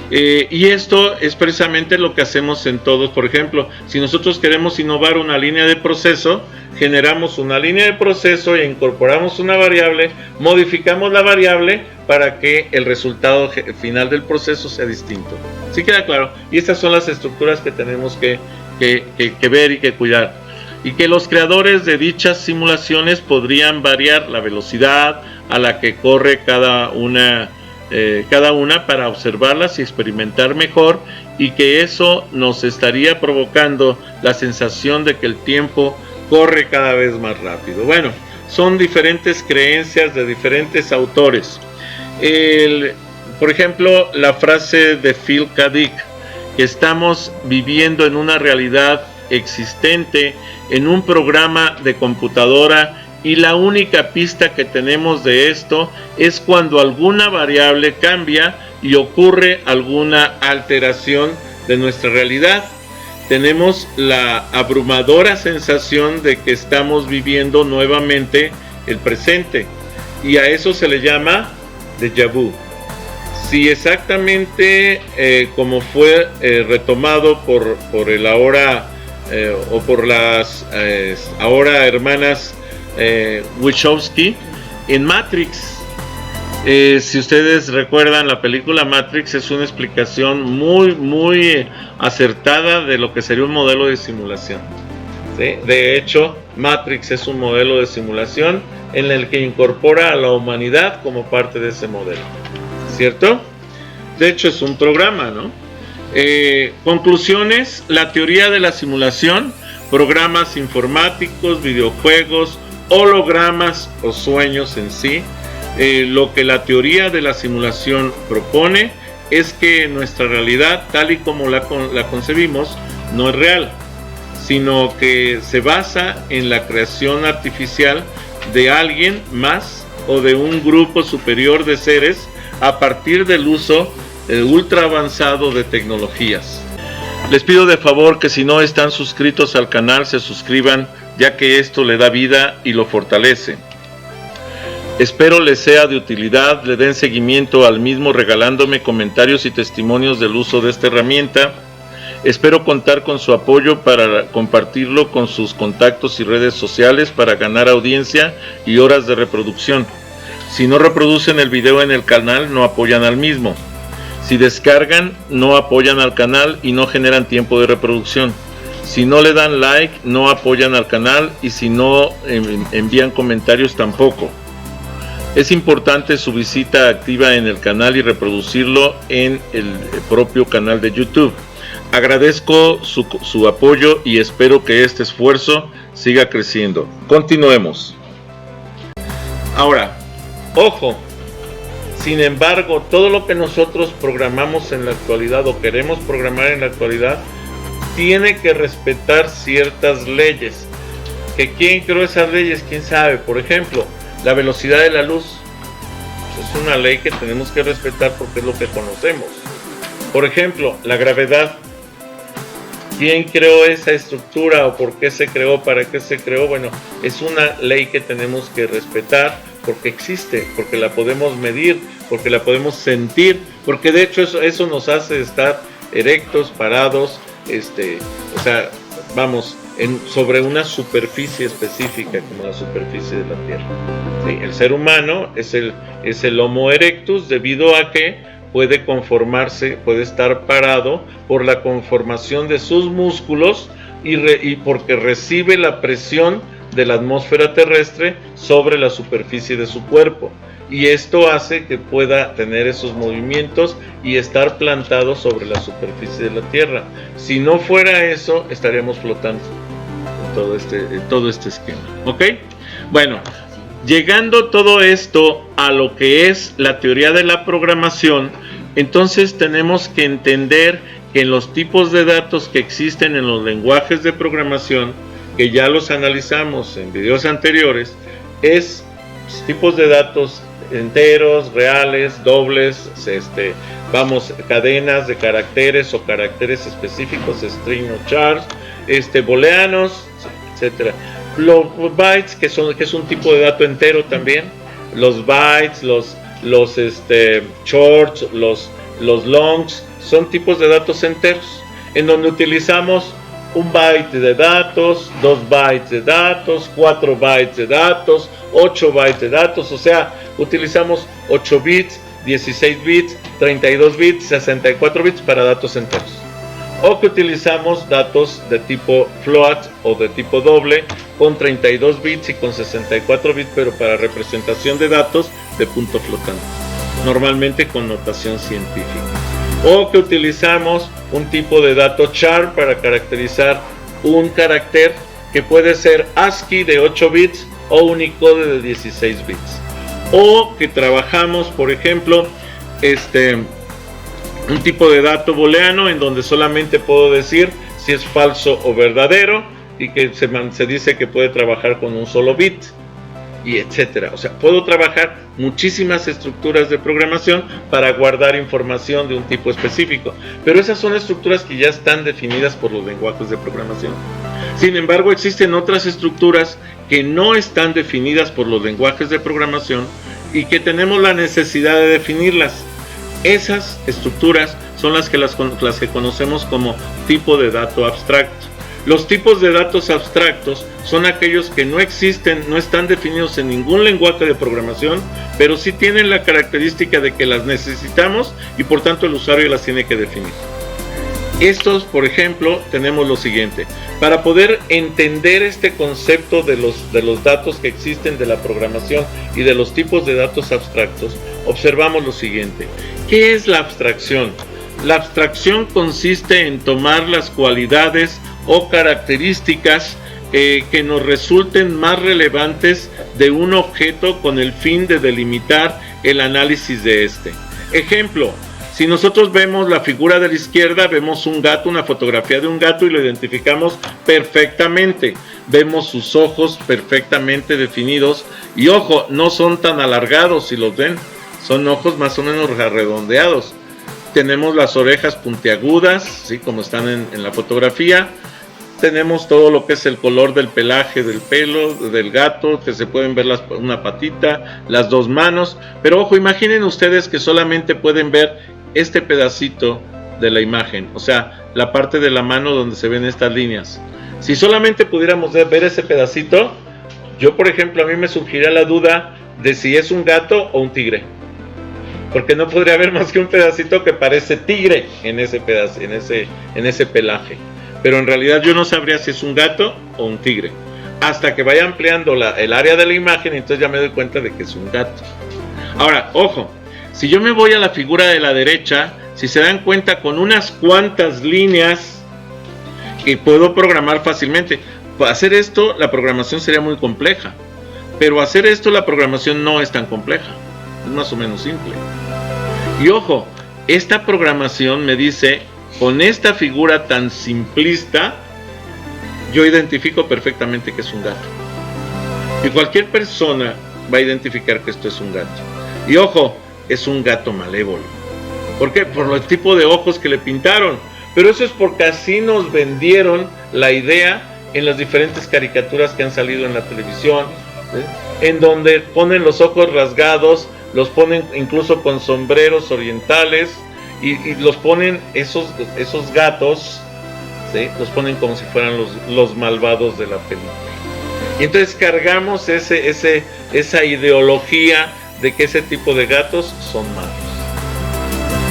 Y esto es precisamente lo que hacemos en todos. Por ejemplo, si nosotros queremos innovar una línea de proceso, generamos una línea de proceso e incorporamos una variable, modificamos la variable para que el resultado final del proceso sea distinto. ¿Sí queda claro? Y estas son las estructuras que tenemos que ver y que cuidar. Y que los creadores de dichas simulaciones podrían variar la velocidad a la que corre cada una para observarlas y experimentar mejor, y que eso nos estaría provocando la sensación de que el tiempo corre cada vez más rápido. Bueno, son diferentes creencias de diferentes autores. Por ejemplo, la frase de Phil K. Dick, que estamos viviendo en una realidad existente en un programa de computadora, y la única pista que tenemos de esto es cuando alguna variable cambia y ocurre alguna alteración de nuestra realidad. Tenemos la abrumadora sensación de que estamos viviendo nuevamente el presente, y a eso se le llama déjà vu. Si exactamente como fue retomado por el ahora o por las ahora hermanas Wachowski en Matrix. Si ustedes recuerdan la película Matrix, es una explicación muy acertada de lo que sería un modelo de simulación, ¿sí? De hecho, Matrix es un modelo de simulación en el que incorpora a la humanidad como parte de ese modelo, ¿cierto? De hecho, es un programa, ¿no? Conclusiones: la teoría de la simulación, programas informáticos, videojuegos, hologramas o sueños en sí. Lo que la teoría de la simulación propone es que nuestra realidad, tal y como la concebimos, no es real, sino que se basa en la creación artificial de alguien más o de un grupo superior de seres a partir del uso ultra avanzado de tecnologías. Les pido de favor que si no están suscritos al canal se suscriban, ya que esto le da vida y lo fortalece. Espero les sea de utilidad, le den seguimiento al mismo regalándome comentarios y testimonios del uso de esta herramienta. Espero contar con su apoyo para compartirlo con sus contactos y redes sociales para ganar audiencia y horas de reproducción. Si no reproducen el video en el canal, no apoyan al mismo. Si descargan, no apoyan al canal y no generan tiempo de reproducción. Si no le dan like, no apoyan al canal, y si no envían comentarios tampoco. Es importante su visita activa en el canal y reproducirlo en el propio canal de YouTube. Agradezco su apoyo y espero que este esfuerzo siga creciendo. Continuemos. Ahora, ojo, sin embargo, todo lo que nosotros programamos en la actualidad o queremos programar en la actualidad tiene que respetar ciertas leyes. ¿Que quién creó esas leyes? ¿Quién sabe? Por ejemplo, la velocidad de la luz es una ley que tenemos que respetar porque es lo que conocemos. Por ejemplo, la gravedad. ¿Quién creó esa estructura o por qué se creó? ¿Para qué se creó? Bueno, es una ley que tenemos que respetar porque existe, porque la podemos medir, porque la podemos sentir, porque de hecho eso nos hace estar erectos, parados, o sea, vamos, sobre una superficie específica como la superficie de la Tierra. ¿Sí? El ser humano es el Homo erectus debido a que puede conformarse, puede estar parado por la conformación de sus músculos y porque recibe la presión de la atmósfera terrestre sobre la superficie de su cuerpo. Y esto hace que pueda tener esos movimientos y estar plantado sobre la superficie de la Tierra. Si no fuera eso, estaríamos flotando en todo este esquema. ¿Ok? Bueno, llegando todo esto a lo que es la teoría de la programación, entonces tenemos que entender que en los tipos de datos que existen en los lenguajes de programación, que ya los analizamos en videos anteriores, es tipos de datos enteros, reales, dobles, cadenas de caracteres o caracteres específicos, string o chars, booleanos, etcétera. Los bytes, que es un tipo de dato entero también, los bytes, los shorts, los longs, son tipos de datos enteros, en donde utilizamos 1 byte de datos, 2 bytes de datos, 4 bytes de datos, 8 bytes de datos, o sea, utilizamos 8 bits, 16 bits, 32 bits, 64 bits para datos enteros. O que utilizamos datos de tipo float o de tipo doble con 32 bits y con 64 bits, pero para representación de datos de punto flotante, normalmente con notación científica. O que utilizamos un tipo de dato char para caracterizar un carácter que puede ser ASCII de 8 bits o Unicode de 16 bits. O que trabajamos, por ejemplo, un tipo de dato booleano en donde solamente puedo decir si es falso o verdadero y que se dice que puede trabajar con un solo bit, y etcétera. O sea, puedo trabajar muchísimas estructuras de programación para guardar información de un tipo específico, pero esas son estructuras que ya están definidas por los lenguajes de programación. Sin embargo, existen otras estructuras que no están definidas por los lenguajes de programación y que tenemos la necesidad de definirlas. Esas estructuras son las que conocemos como tipo de dato abstracto. Los tipos de datos abstractos son aquellos que no existen, no están definidos en ningún lenguaje de programación, pero sí tienen la característica de que las necesitamos y por tanto el usuario las tiene que definir. Estos, por ejemplo, tenemos lo siguiente. Para poder entender este concepto de los datos que existen de la programación y de los tipos de datos abstractos, observamos lo siguiente. ¿Qué es la abstracción? La abstracción consiste en tomar las cualidades o características que nos resulten más relevantes de un objeto con el fin de delimitar el análisis de este. Ejemplo, si nosotros vemos la figura de la izquierda, vemos un gato, una fotografía de un gato y lo identificamos perfectamente. Vemos sus ojos perfectamente definidos y ojo, no son tan alargados si los ven, son ojos más o menos redondeados. Tenemos las orejas puntiagudas, ¿sí? Como están en la fotografía. Tenemos todo lo que es el color del pelaje del pelo del gato, que se pueden ver una patita, las dos manos. Pero ojo, imaginen ustedes que solamente pueden ver este pedacito de la imagen, o sea, la parte de la mano donde se ven estas líneas. Si solamente pudiéramos ver ese pedacito, yo por ejemplo, a mí me surgiría la duda de si es un gato o un tigre. porque no podría haber más que un pedacito que parece tigre en ese pedazo, en ese pelaje, pero en realidad yo no sabría si es un gato o un tigre, hasta que vaya ampliando el área de la imagen, y entonces ya me doy cuenta de que es un gato. Ahora, ojo, si yo me voy a la figura de la derecha, si se dan cuenta, con unas cuantas líneas que puedo programar fácilmente. Para hacer esto, la programación sería muy compleja, pero hacer esto, la programación no es tan compleja, es más o menos simple. Y ojo, esta programación me dice, con esta figura tan simplista, yo identifico perfectamente que es un gato. Y cualquier persona va a identificar que esto es un gato. Y ojo, es un gato malévolo. ¿Por qué? Por el tipo de ojos que le pintaron. Pero eso es porque así nos vendieron la idea en las diferentes caricaturas que han salido en la televisión, en donde ponen los ojos rasgados, los ponen incluso con sombreros orientales, y los ponen esos gatos, ¿sí? Los ponen como si fueran los malvados de la película. Y entonces cargamos esa ideología de que ese tipo de gatos son malos.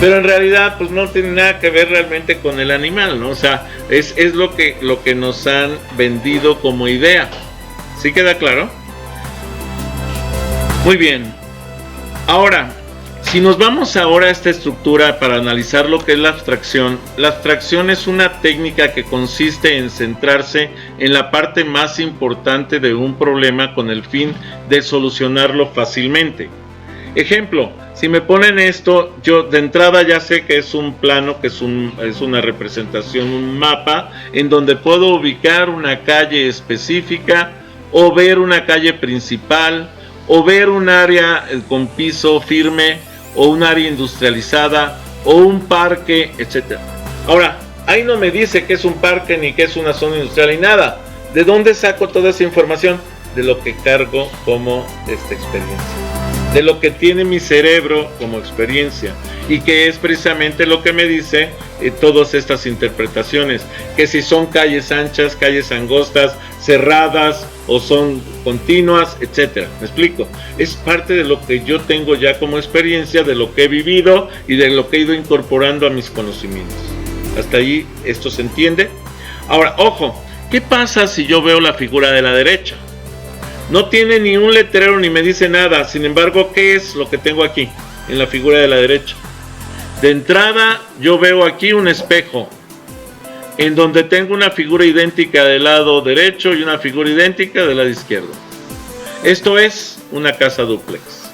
Pero en realidad pues no tiene nada que ver realmente con el animal, ¿no? O sea, es lo que nos han vendido como idea. ¿Sí queda claro? Muy bien. Ahora, si nos vamos ahora a esta estructura para analizar lo que es la abstracción es una técnica que consiste en centrarse en la parte más importante de un problema con el fin de solucionarlo fácilmente. Ejemplo, si me ponen esto, yo de entrada ya sé que es un plano, que es una representación, un mapa, en donde puedo ubicar una calle específica, o ver una calle principal, o ver un área con piso firme, o un área industrializada, o un parque, etc. Ahora, ahí no me dice que es un parque, ni que es una zona industrial, ni nada. ¿De dónde saco toda esa información? De lo que cargo como experiencia, de lo que tiene mi cerebro como experiencia, y que es precisamente lo que me dice todas estas interpretaciones, que si son calles anchas, calles angostas, cerradas o son continuas, etcétera. ¿Me explico? Es parte de lo que yo tengo ya como experiencia, de lo que he vivido y de lo que he ido incorporando a mis conocimientos. Hasta ahí esto se entiende. Ahora, ojo, ¿qué pasa si yo veo la figura de la derecha? No tiene ni un letrero ni me dice nada. Sin embargo, ¿qué es lo que tengo aquí en la figura de la derecha? De entrada, yo veo aquí un espejo, en donde tengo una figura idéntica del lado derecho y una figura idéntica del lado izquierdo. Esto es una casa dúplex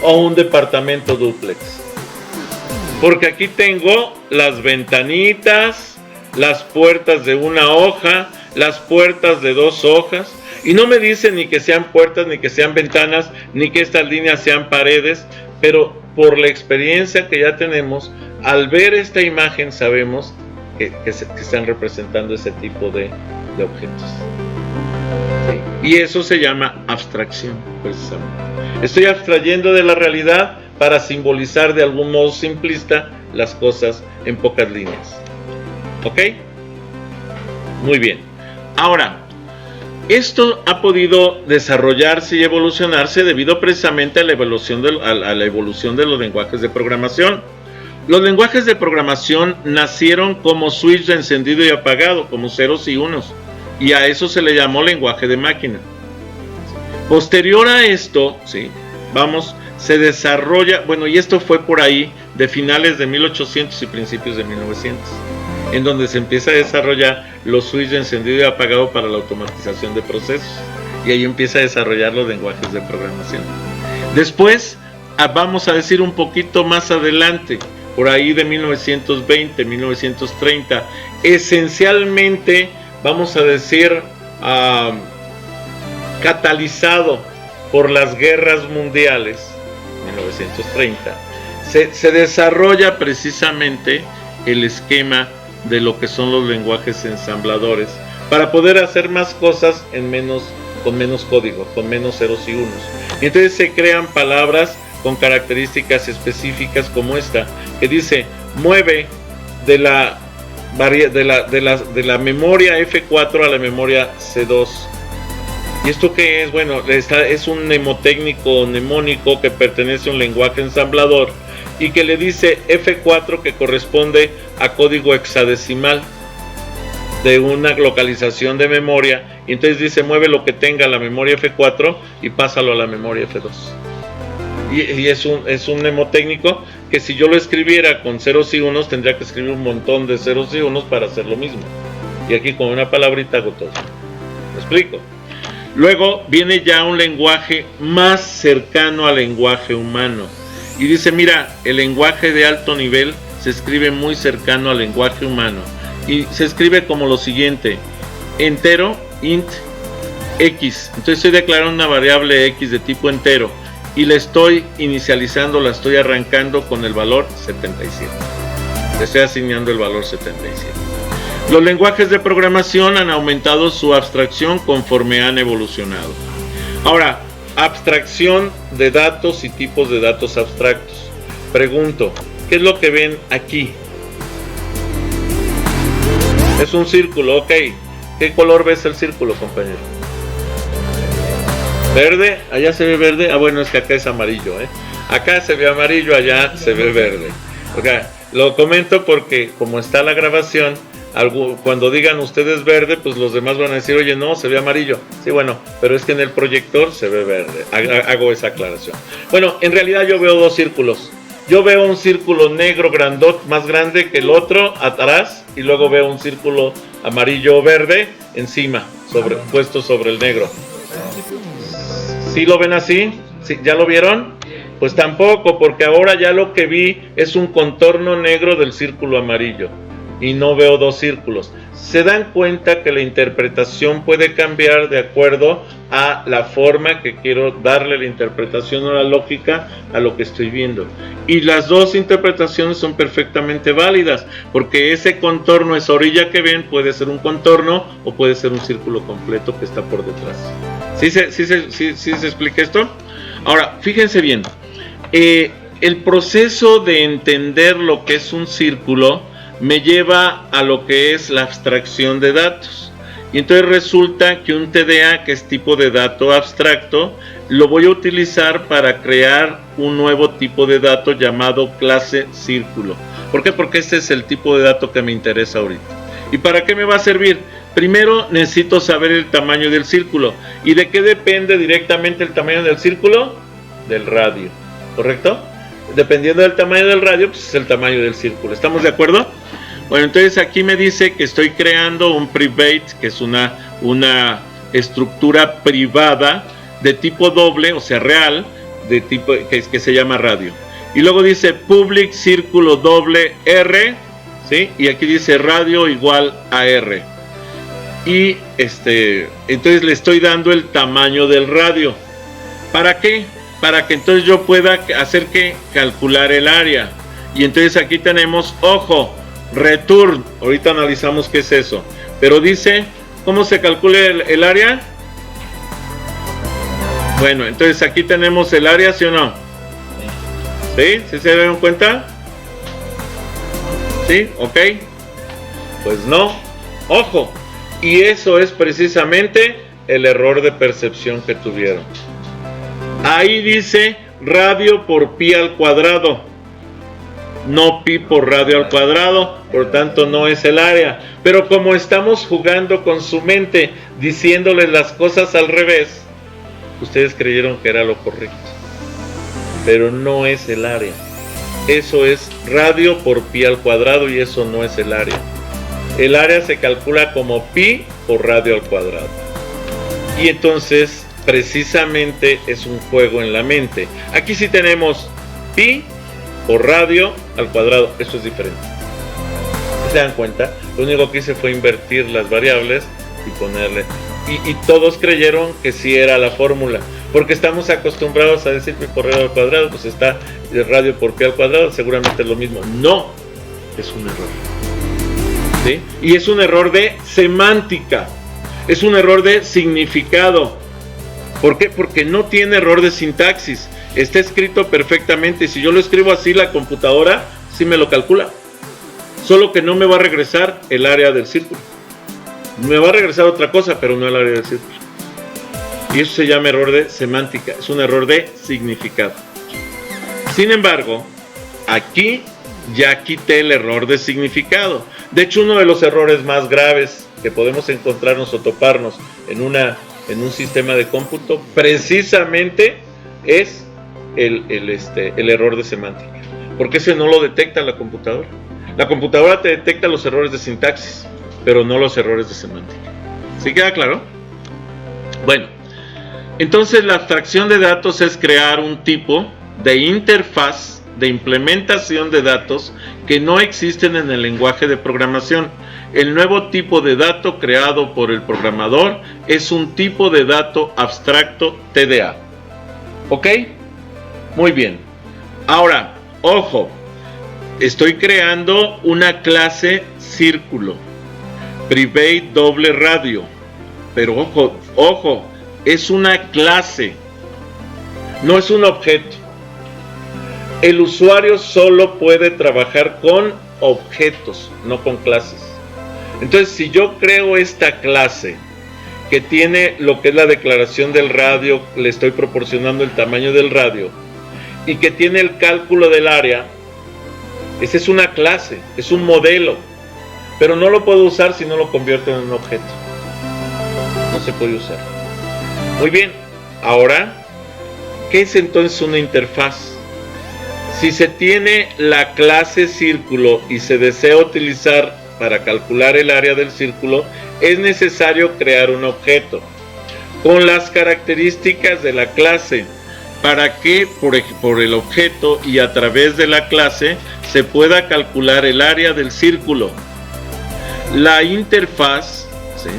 o un departamento dúplex, porque aquí tengo las ventanitas, las puertas de una hoja, las puertas de 2 hojas, y no me dice ni que sean puertas, ni que sean ventanas, ni que estas líneas sean paredes, pero por la experiencia que ya tenemos, al ver esta imagen sabemos que están representando ese tipo de objetos. ¿Sí? Y eso se llama abstracción, precisamente. Estoy abstrayendo de la realidad para simbolizar de algún modo simplista las cosas en pocas líneas. ¿Ok? Muy bien. Ahora, esto ha podido desarrollarse y evolucionarse debido precisamente a la evolución de los lenguajes de programación. Los lenguajes de programación nacieron como switch de encendido y apagado, como ceros y unos, y a eso se le llamó lenguaje de máquina. Posterior a esto, ¿sí? Se desarrolla, bueno, y esto fue por ahí de finales de 1800 y principios de 1900, en donde se empieza a desarrollar los switches de encendido y apagado para la automatización de procesos, y ahí empieza a desarrollar los lenguajes de programación. Después, vamos a decir un poquito más adelante, por ahí de 1920, 1930, esencialmente, vamos a decir, catalizado por las guerras mundiales, 1930, se desarrolla precisamente el esquema de lo que son los lenguajes ensambladores, para poder hacer más cosas con menos código, con menos ceros y unos. Y entonces se crean palabras con características específicas como esta, que dice mueve de la memoria F4 a la memoria C2. ¿Y esto qué es? Bueno, es un mnemotécnico nemónico que pertenece a un lenguaje ensamblador, y que le dice F4 que corresponde a código hexadecimal de una localización de memoria, y entonces dice mueve lo que tenga la memoria F4 y pásalo a la memoria F2. Y es un mnemotécnico que si yo lo escribiera con ceros y unos tendría que escribir un montón de ceros y unos para hacer lo mismo, y aquí con una palabrita hago todo. ¿Me explico? Luego viene ya un lenguaje más cercano al lenguaje humano y dice, mira, el lenguaje de alto nivel se escribe muy cercano al lenguaje humano y se escribe como lo siguiente: entero, int, x. Entonces estoy declarando una variable x de tipo entero y la estoy inicializando, la estoy arrancando con el valor 77. Le estoy asignando el valor 77. Los lenguajes de programación han aumentado su abstracción conforme han evolucionado. Ahora, abstracción de datos y tipos de datos abstractos. Pregunto, ¿qué es lo que ven aquí? Es un círculo, ok. ¿Qué color ves el círculo, compañero? ¿Verde? ¿Allá se ve verde? Ah, bueno, es que acá es amarillo, ¿eh? Acá se ve amarillo, allá se ve verde. Okay. Lo comento porque como está la grabación, cuando digan ustedes verde, pues los demás van a decir, oye, no, se ve amarillo. Sí, bueno, pero es que en el proyector se ve verde. Hago esa aclaración. Bueno, en realidad yo veo dos círculos. Yo veo un círculo negro grandot, más grande que el otro, atrás, y luego veo un círculo amarillo o verde encima, puesto sobre el negro. ¿Sí lo ven así? ¿Sí? ¿Ya lo vieron? Pues tampoco, porque ahora ya lo que vi es un contorno negro del círculo amarillo y no veo dos círculos. Se dan cuenta que la interpretación puede cambiar de acuerdo a la forma que quiero darle la interpretación o la lógica a lo que estoy viendo. Y las dos interpretaciones son perfectamente válidas, porque ese contorno, esa orilla que ven, puede ser un contorno o puede ser un círculo completo que está por detrás. ¿Sí se explica esto? Ahora, fíjense bien. El proceso de entender lo que es un círculo me lleva a lo que es la abstracción de datos. Y entonces resulta que un TDA, que es tipo de dato abstracto, lo voy a utilizar para crear un nuevo tipo de dato llamado clase círculo. ¿Por qué? Porque este es el tipo de dato que me interesa ahorita. ¿Y para qué me va a servir? Primero necesito saber el tamaño del círculo. ¿Y de qué depende directamente el tamaño del círculo? Del radio, ¿correcto? Dependiendo del tamaño del radio, pues es el tamaño del círculo. ¿Estamos de acuerdo? Bueno, entonces aquí me dice que estoy creando un private, que es una estructura privada de tipo doble, o sea, real, de tipo que se llama radio. Y luego dice public círculo doble R, ¿sí? Y aquí dice radio igual a R. Y entonces le estoy dando el tamaño del radio. ¿Para qué? Para que entonces yo pueda hacer que calcular el área. Y entonces aquí tenemos, ojo, return. Ahorita analizamos qué es eso. Pero dice, ¿cómo se calcula el área? Bueno, entonces aquí tenemos el área, ¿sí o no? ¿Sí? ¿Sí se dieron cuenta? ¿Sí? ¿Ok? Pues no. Ojo. Y eso es precisamente el error de percepción que tuvieron. Ahí dice radio por pi al cuadrado, no pi por radio al cuadrado, por tanto no es el área. Pero como estamos jugando con su mente, diciéndoles las cosas al revés, ustedes creyeron que era lo correcto. Pero no es el área. Eso es radio por pi al cuadrado y eso no es el área. El área se calcula como pi por radio al cuadrado. Y entonces precisamente es un juego en la mente. Aquí sí tenemos pi por radio al cuadrado. Esto es diferente. ¿Se dan cuenta? Lo único que hice fue invertir las variables y ponerle. Y todos creyeron que sí era la fórmula. Porque estamos acostumbrados a decir pi por radio al cuadrado. Pues está el radio por pi al cuadrado. Seguramente es lo mismo. No. Es un error. ¿Sí? Y es un error de semántica. Es un error de significado. ¿Por qué? Porque no tiene error de sintaxis. Está escrito perfectamente. Si yo lo escribo así, la computadora sí me lo calcula. Solo que no me va a regresar el área del círculo. Me va a regresar otra cosa, pero no el área del círculo. Y eso se llama error de semántica. Es un error de significado. Sin embargo, aquí ya quité el error de significado. De hecho, uno de los errores más graves que podemos encontrarnos o toparnos en un sistema de cómputo precisamente es el error de semántica, porque ese no lo detecta la computadora. La computadora te detecta los errores de sintaxis, pero no los errores de semántica. ¿Sí queda claro? Bueno, entonces la abstracción de datos es crear un tipo de interfaz de implementación de datos que no existen en el lenguaje de programación. El nuevo tipo de dato creado por el programador es un tipo de dato abstracto TDA. ¿Ok? Muy bien. Ahora, ojo, estoy creando una clase círculo, private doble radio, pero ojo, es una clase, no es un objeto. El usuario solo puede trabajar con objetos, no con clases. Entonces, si yo creo esta clase que tiene lo que es la declaración del radio, le estoy proporcionando el tamaño del radio, y que tiene el cálculo del área, esa es una clase, es un modelo, pero no lo puedo usar si no lo convierto en un objeto. No se puede usar. Muy bien, ahora, ¿qué es entonces una interfaz? Si se tiene la clase círculo y se desea utilizar para calcular el área del círculo, es necesario crear un objeto con las características de la clase para que por el objeto y a través de la clase se pueda calcular el área del círculo. La interfaz, ¿sí?,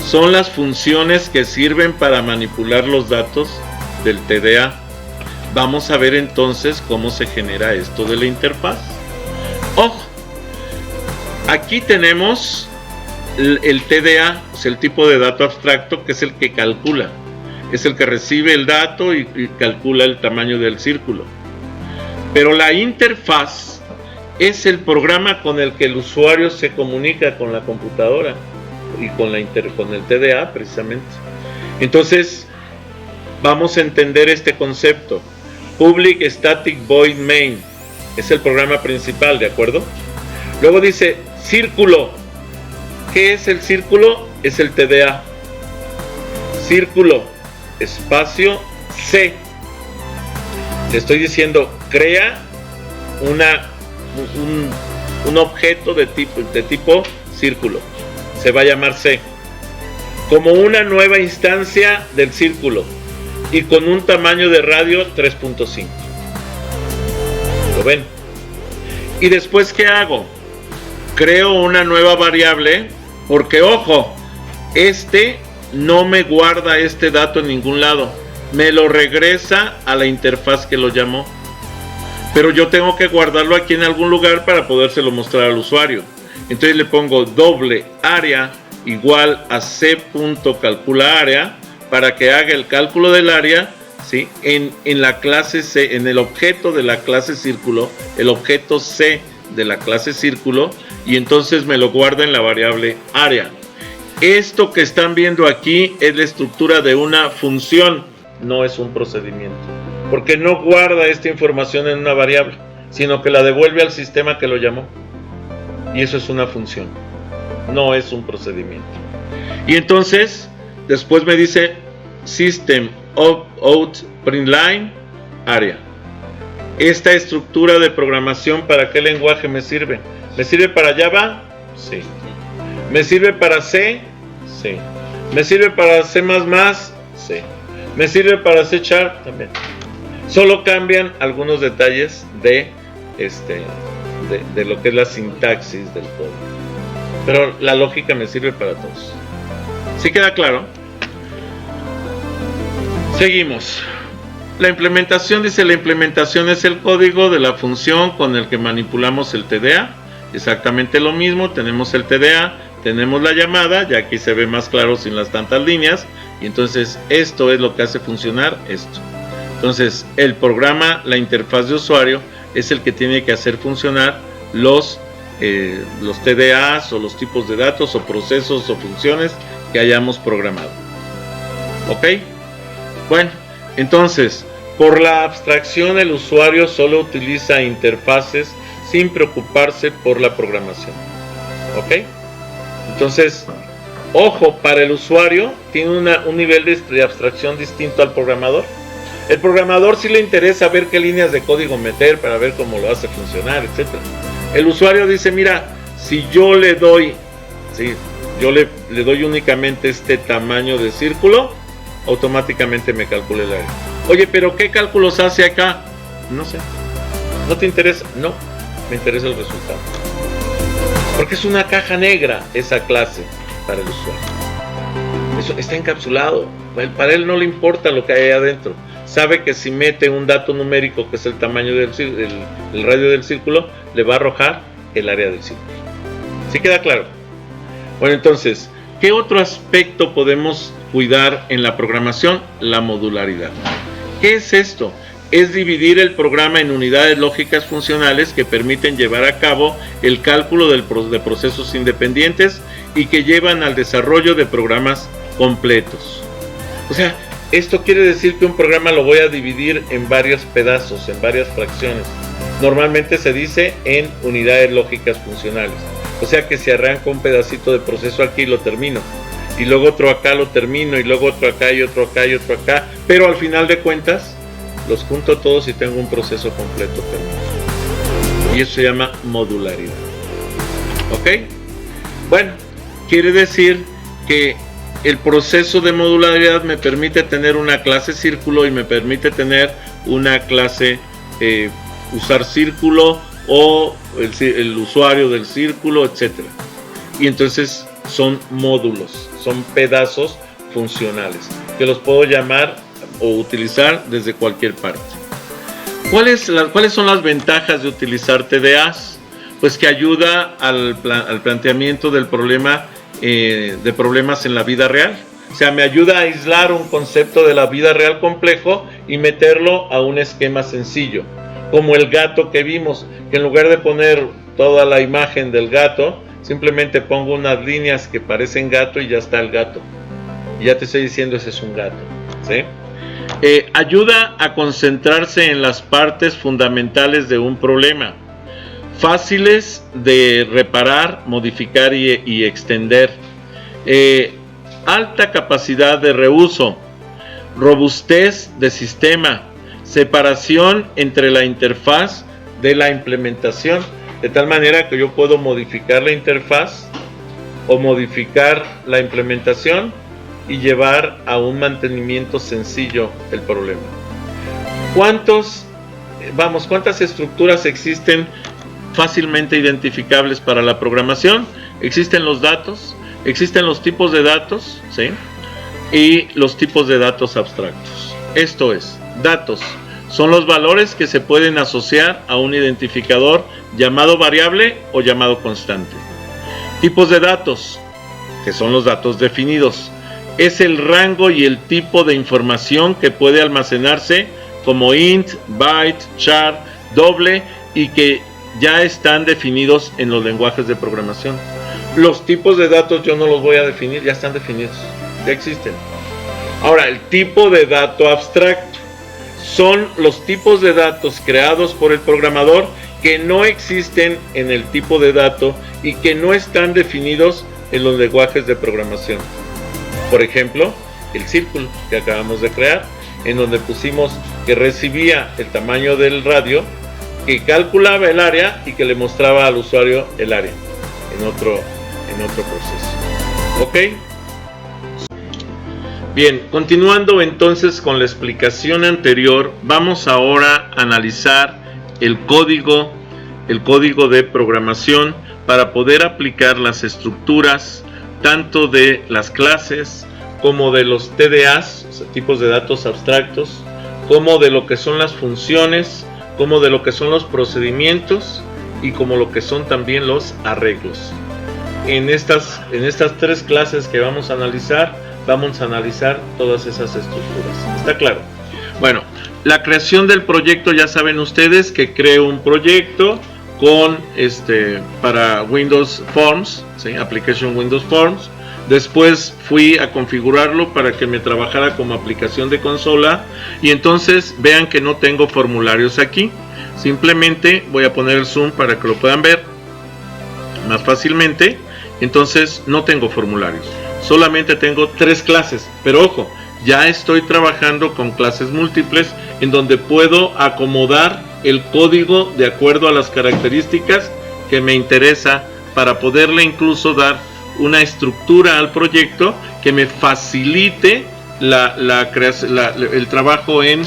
son las funciones que sirven para manipular los datos del TDA. Vamos a ver entonces cómo se genera esto de la interfaz. Ojo, aquí tenemos el TDA, o sea, el tipo de dato abstracto, que es el que calcula, es el que recibe el dato y calcula el tamaño del círculo. Pero la interfaz es el programa con el que el usuario se comunica con la computadora y con el TDA precisamente. Entonces, vamos a entender este concepto. Public Static Void Main es el programa principal, ¿de acuerdo? Luego dice círculo. ¿Qué es el círculo? Es el TDA. Círculo, espacio, C. Le estoy diciendo, crea un objeto de tipo círculo. Se va a llamar C. Como una nueva instancia del círculo. Y con un tamaño de radio 3.5. ¿Lo ven? Y después, ¿qué hago? Creo una nueva variable, porque ojo, no me guarda este dato en ningún lado, me lo regresa a la interfaz que lo llamó, pero yo tengo que guardarlo aquí en algún lugar para podérselo mostrar al usuario. Entonces le pongo doble área igual a c.calcula área para que haga el cálculo del área, ¿sí?, en la clase C, en el objeto de la clase círculo, el objeto C de la clase círculo, y entonces me lo guarda en la variable área. Esto que están viendo aquí es la estructura de una función, no es un procedimiento, porque no guarda esta información en una variable, sino que la devuelve al sistema que lo llamó, y eso es una función, no es un procedimiento. Y entonces después me dice system out print line área. Esta estructura de programación, ¿para qué lenguaje me sirve? ¿Me sirve para Java? Sí. ¿Me sirve para C? Sí. ¿Me sirve para C++? Sí. ¿Me sirve para C# también? Solo cambian algunos detalles de lo que es la sintaxis del código, pero la lógica me sirve para todos. ¿Sí queda claro? Seguimos. La implementación, dice, la implementación es el código de la función con el que manipulamos el TDA. Exactamente lo mismo, tenemos el TDA, tenemos la llamada, ya aquí se ve más claro sin las tantas líneas, y entonces esto es lo que hace funcionar esto. Entonces el programa, la interfaz de usuario, es el que tiene que hacer funcionar los TDAs o los tipos de datos o procesos o funciones que hayamos programado. ¿Ok? Bueno, entonces Por la abstracción, el usuario solo utiliza interfaces sin preocuparse por la programación. ¿Ok? Entonces, ojo, para el usuario tiene un nivel de abstracción distinto al programador. El programador sí le interesa ver qué líneas de código meter para ver cómo lo hace funcionar, etc. El usuario dice, mira, si yo le doy, le doy únicamente este tamaño de círculo, automáticamente me calcula el área. Oye, pero ¿qué cálculos hace acá? No sé. ¿No te interesa? No, me interesa el resultado. Porque es una caja negra esa clase para el usuario. Eso está encapsulado. Para él no le importa lo que hay adentro. Sabe que si mete un dato numérico, que es el tamaño del el radio del círculo, le va a arrojar el área del círculo. ¿Sí queda claro? Bueno, entonces, ¿qué otro aspecto podemos cuidar en la programación? La modularidad. ¿Qué es esto? Es dividir el programa en unidades lógicas funcionales que permiten llevar a cabo el cálculo de procesos independientes y que llevan al desarrollo de programas completos. O sea, esto quiere decir que un programa lo voy a dividir en varios pedazos, en varias fracciones. Normalmente se dice en unidades lógicas funcionales. O sea que si arranco un pedacito de proceso aquí lo termino, y luego otro acá lo termino, y luego otro acá y otro acá y otro acá, pero al final de cuentas los junto todos y tengo un proceso completo terminado. Y eso se llama modularidad. ¿Ok? Bueno, quiere decir que el proceso de modularidad me permite tener una clase círculo y me permite tener una clase usar círculo o el usuario del círculo, etcétera. Y entonces son módulos, son pedazos funcionales que los puedo llamar o utilizar desde cualquier parte. ¿Cuáles son las ventajas de utilizar TDAs? Pues que ayuda al planteamiento del problema, de problemas en la vida real. O sea, me ayuda a aislar un concepto de la vida real complejo y meterlo a un esquema sencillo, como el gato que vimos, que en lugar de poner toda la imagen del gato, simplemente pongo unas líneas que parecen gato y ya está el gato. Y ya te estoy diciendo, ese es un gato, ¿sí? Ayuda a concentrarse en las partes fundamentales de un problema, fáciles de reparar, modificar y extender, alta capacidad de reuso, robustez de sistema, separación entre la interfaz de la implementación, de tal manera que yo puedo modificar la interfaz o modificar la implementación y llevar a un mantenimiento sencillo el problema. ¿Cuántas estructuras existen fácilmente identificables para la programación? Existen los datos, existen los tipos de datos, ¿sí? Y los tipos de datos abstractos. Esto es, datos son los valores que se pueden asociar a un identificador llamado variable o llamado constante. Tipos de datos, que son los datos definidos, es el rango y el tipo de información que puede almacenarse como int, byte, char, doble y que ya están definidos en los lenguajes de programación. Los tipos de datos yo no los voy a definir, ya están definidos, ya existen. Ahora, el tipo de dato abstracto son los tipos de datos creados por el programador que no existen en el tipo de dato y que no están definidos en los lenguajes de programación. Por ejemplo, el círculo que acabamos de crear, en donde pusimos que recibía el tamaño del radio, que calculaba el área y que le mostraba al usuario el área en otro proceso. ¿Ok? Bien, continuando entonces con la explicación anterior, vamos ahora a analizar el código de programación para poder aplicar las estructuras tanto de las clases como de los TDAs, o sea, tipos de datos abstractos, como de lo que son las funciones, como de lo que son los procedimientos y como lo que son también los arreglos. En estas tres clases que vamos a analizar todas esas estructuras. ¿Está claro? Bueno, la creación del proyecto, ya saben ustedes que creo un proyecto con para Windows Forms, ¿sí? Application Windows Forms, Después fui a configurarlo para que me trabajara como aplicación de consola. Y entonces vean que no tengo formularios aquí. Simplemente voy a poner el zoom para que lo puedan ver más fácilmente. Entonces no tengo formularios. Solamente tengo 3 clases. Pero ojo, ya estoy trabajando con clases múltiples en donde puedo acomodar el código de acuerdo a las características que me interesa para poderle incluso dar una estructura al proyecto que me facilite el trabajo en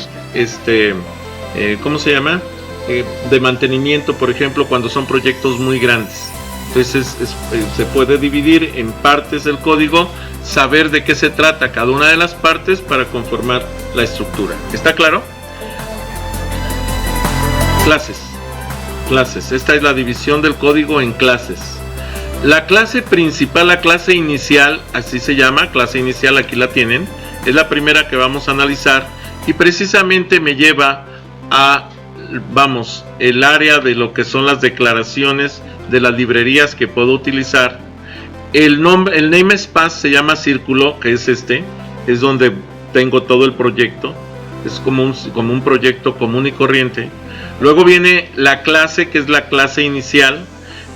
¿cómo se llama? De mantenimiento, por ejemplo, cuando son proyectos muy grandes. Entonces se puede dividir en partes el código, saber de qué se trata cada una de las partes para conformar la estructura. ¿Está claro? Clases. Esta es la división del código en clases. La clase principal, la clase inicial, así se llama, clase inicial, aquí la tienen, es la primera que vamos a analizar y precisamente me lleva a, el área de lo que son las declaraciones de las librerías que puedo utilizar. El namespace se llama círculo, que es es donde tengo todo el proyecto, es como un proyecto común y corriente. Luego viene la clase, que es la clase inicial.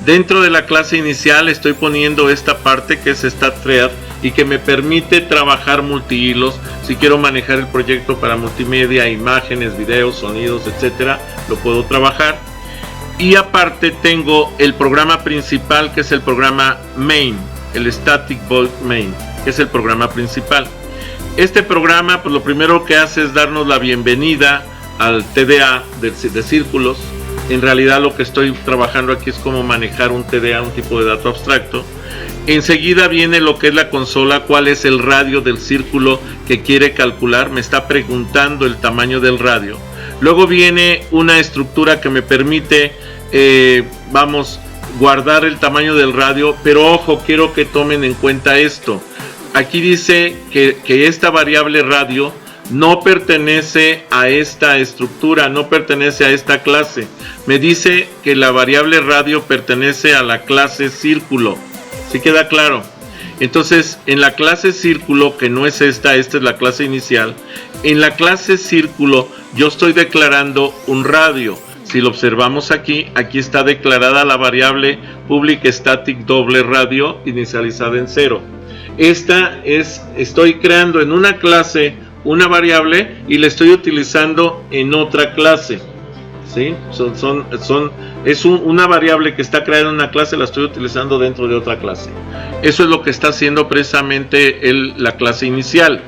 Dentro de la clase inicial estoy poniendo esta parte que es StatThread y que me permite trabajar multihilos. Si quiero manejar el proyecto para multimedia, imágenes, videos, sonidos, etcétera, lo puedo trabajar. Y aparte tengo el programa principal, que es el programa main, el Static Void Main, que es el programa principal. Este programa, pues lo primero que hace es darnos la bienvenida al TDA de círculos. En realidad lo que estoy trabajando aquí es cómo manejar un TDA, un tipo de dato abstracto. Enseguida viene lo que es la consola, cuál es el radio del círculo que quiere calcular, me está preguntando el tamaño del radio. Luego viene una estructura que me permite, guardar el tamaño del radio, pero ojo, quiero que tomen en cuenta esto. Aquí dice que esta variable radio no pertenece a esta estructura, no pertenece a esta clase. Me dice que la variable radio pertenece a la clase círculo. ¿Sí queda claro? Entonces, en la clase círculo, que no es esta es la clase inicial, en la clase círculo yo estoy declarando un radio. Si lo observamos aquí está declarada la variable public static doble radio inicializada en 0. Estoy creando en una clase una variable y la estoy utilizando en otra clase. ¿Sí? Es una variable que está creada en una clase, la estoy utilizando dentro de otra clase. Eso es lo que está haciendo precisamente la clase inicial.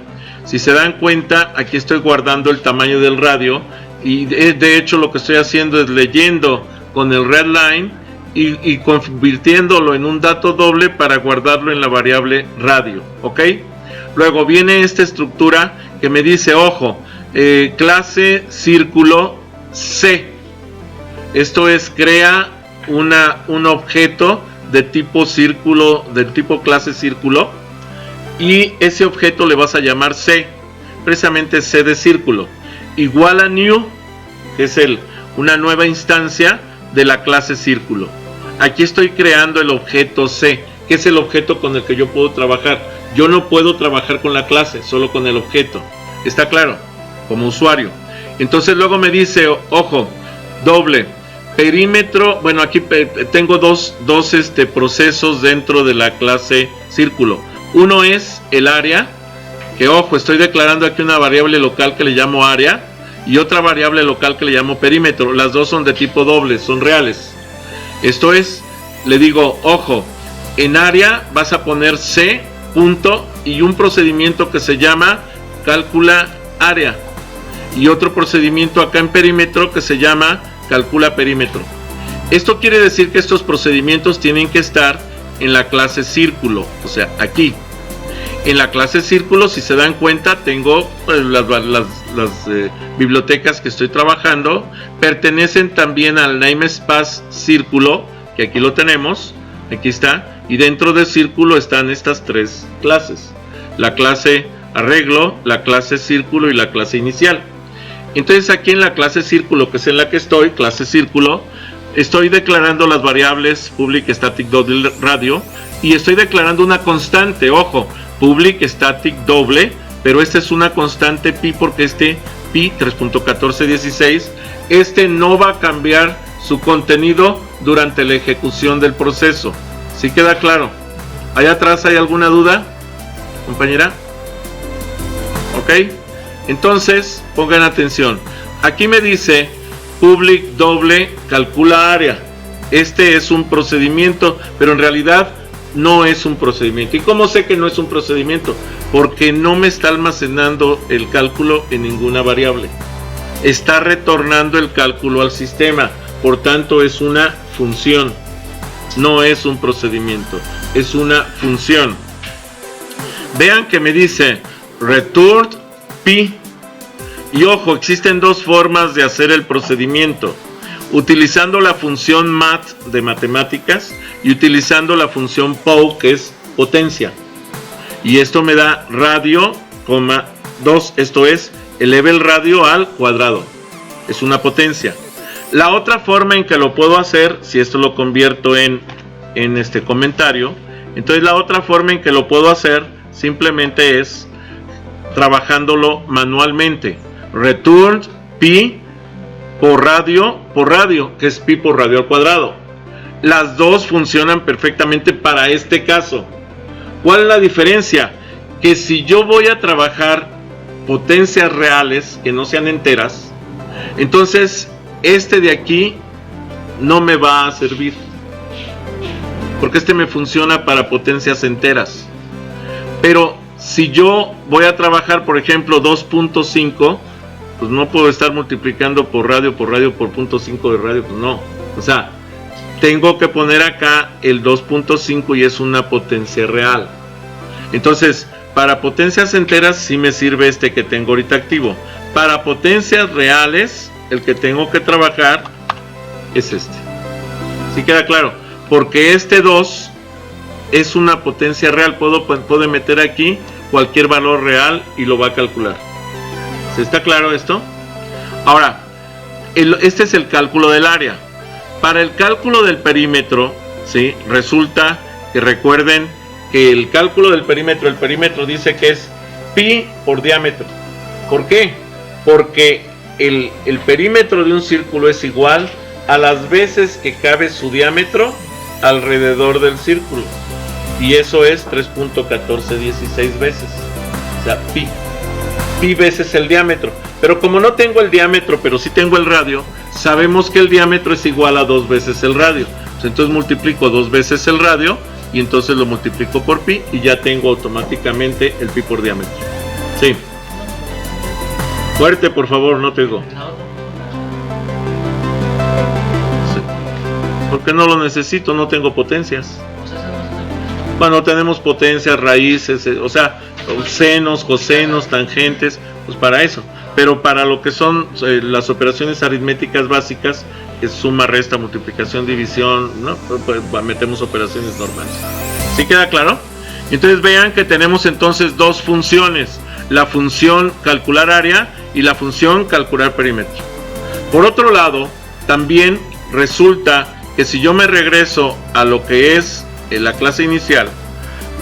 Si se dan cuenta, aquí estoy guardando el tamaño del radio y de hecho lo que estoy haciendo es leyendo con el readline y convirtiéndolo en un dato doble para guardarlo en la variable radio. ¿Ok? Luego viene esta estructura que me dice, ojo, clase círculo C. Esto es, crea un objeto de tipo círculo, del tipo clase círculo, y ese objeto le vas a llamar C, precisamente C de círculo, igual a new, que es una nueva instancia de la clase círculo. Aquí estoy creando el objeto C, que es el objeto con el que yo puedo trabajar. Yo no puedo trabajar con la clase, solo con el objeto. ¿Está claro? Como usuario. Entonces luego me dice, ojo, doble, perímetro. Bueno, aquí tengo dos procesos dentro de la clase círculo. Uno es el área, que ojo, estoy declarando aquí una variable local que le llamo área y otra variable local que le llamo perímetro. Las dos son de tipo doble, son reales. Esto es, le digo, ojo, en área vas a poner C, punto, y un procedimiento que se llama calcula área. Y otro procedimiento acá en perímetro que se llama calcula perímetro. Esto quiere decir que estos procedimientos tienen que estar en la clase círculo, o sea, aquí. En la clase círculo, si se dan cuenta, tengo las bibliotecas que estoy trabajando, pertenecen también al namespace círculo, que aquí lo tenemos, aquí está, y dentro del círculo están estas 3 clases, la clase arreglo, la clase círculo y la clase inicial. Entonces aquí en la clase círculo, que es en la que estoy, clase círculo, estoy declarando las variables public static double radio y estoy declarando una constante, ojo, public static doble, pero esta es una constante pi porque este pi 3.1416, este no va a cambiar su contenido durante la ejecución del proceso. ¿Sí queda claro? ¿Allá atrás hay alguna duda, compañera? ¿Ok? Entonces, pongan atención. Aquí me dice public doble calcula área. Este es un procedimiento, pero en realidad no es un procedimiento. ¿Y cómo sé que no es un procedimiento? Porque no me está almacenando el cálculo en ninguna variable. Está retornando el cálculo al sistema. Por tanto, es una función. No es un procedimiento. Es una función. Vean que me dice return pi. Y ojo, existen dos formas de hacer el procedimiento. Utilizando la función mat de matemáticas y utilizando la función pow, que es potencia. Y esto me da radio, 2, esto es, eleve el radio al cuadrado. Es una potencia. La otra forma en que lo puedo hacer, si esto lo convierto en este comentario, entonces la otra forma en que lo puedo hacer simplemente es trabajándolo manualmente. Return pi por radio, que es pi por radio al cuadrado. Las dos funcionan perfectamente para este caso. ¿Cuál es la diferencia? Que si yo voy a trabajar potencias reales que no sean enteras, entonces este de aquí no me va a servir, porque este me funciona para potencias enteras. Pero si yo voy a trabajar, por ejemplo, 2.5, pues no puedo estar multiplicando por radio por 0.5 de radio, pues no. O sea, tengo que poner acá el 2.5 y es una potencia real. Entonces, para potencias enteras sí me sirve este que tengo ahorita activo. Para potencias reales, el que tengo que trabajar es este. ¿Sí queda claro? Porque este 2 es una potencia real. Puedo meter aquí cualquier valor real y lo va a calcular. ¿Se está claro esto? Ahora, este es el cálculo del área. Para el cálculo del perímetro, ¿sí? Resulta que recuerden que el cálculo del perímetro, el perímetro dice que es pi por diámetro. ¿Por qué? Porque el perímetro de un círculo es igual a las veces que cabe su diámetro alrededor del círculo. Y eso es 3.1416 veces. O sea, pi. Pi veces el diámetro. Pero como no tengo el diámetro, pero sí tengo el radio, sabemos que el diámetro es igual a 2 veces el radio. Pues entonces multiplico 2 veces el radio y entonces lo multiplico por pi y ya tengo automáticamente el pi por diámetro. Sí. Fuerte, por favor, no te oigo. Sí. Porque no lo necesito, no tengo potencias. Bueno, tenemos potencias, raíces, o sea, senos, cosenos, tangentes, pues para eso. Pero para lo que son las operaciones aritméticas básicas, que es suma, resta, multiplicación, división, ¿no? Pues metemos operaciones normales. ¿Sí queda claro? Entonces vean que tenemos entonces dos funciones: la función calcular área y la función calcular perímetro. Por otro lado, también resulta que si yo me regreso a lo que es la clase inicial,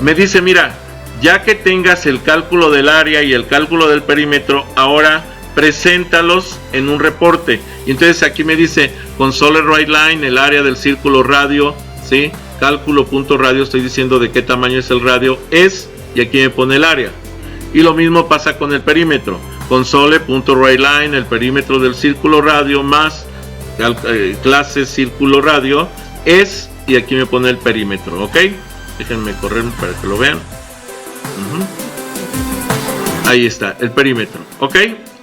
me dice, mira, ya que tengas el cálculo del área y el cálculo del perímetro, ahora preséntalos en un reporte. Y entonces aquí me dice console write line, el área del círculo radio, ¿sí? Cálculo.radio, estoy diciendo de qué tamaño es el radio, es, y aquí me pone el área. Y lo mismo pasa con el perímetro. Console.write line, el perímetro del círculo radio más clase círculo radio es, y aquí me pone el perímetro, ¿ok? Déjenme correr para que lo vean. Ahí está, el perímetro, ¿ok?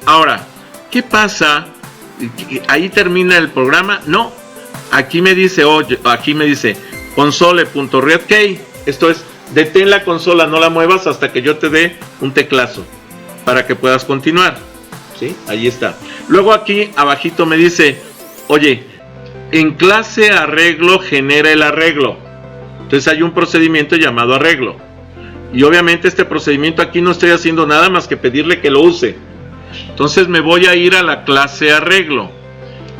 Ahora, ¿qué pasa? ¿Ahí termina el programa? No, aquí me dice, oye, aquí me dice console.read key. Esto es, detén la consola, no la muevas hasta que yo te dé un teclazo para que puedas continuar, ¿sí? Ahí está. Luego aquí abajito me dice, oye, en clase arreglo genera el arreglo. Entonces hay un procedimiento llamado arreglo. Y obviamente este procedimiento aquí no estoy haciendo nada más que pedirle que lo use. Entonces me voy a ir a la clase arreglo.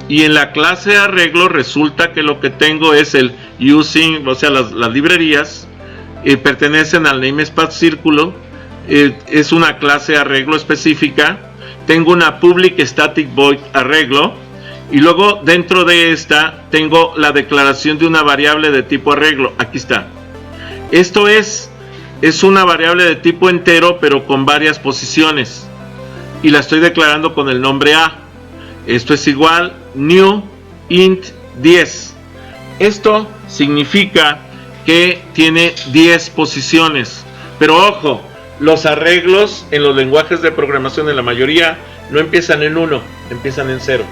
Y en la clase arreglo resulta que lo que tengo es el using, o sea, las librerías pertenecen al namespace círculo. Es una clase arreglo específica. Tengo una public static void arreglo, y luego dentro de esta tengo la declaración de una variable de tipo arreglo. Aquí está. Esto es una variable de tipo entero, pero con varias posiciones, y la estoy declarando con el nombre A. Esto es igual new int 10. Esto significa que tiene 10 posiciones. Pero ojo, los arreglos en los lenguajes de programación, en la mayoría, no empiezan en 1, empiezan en 0.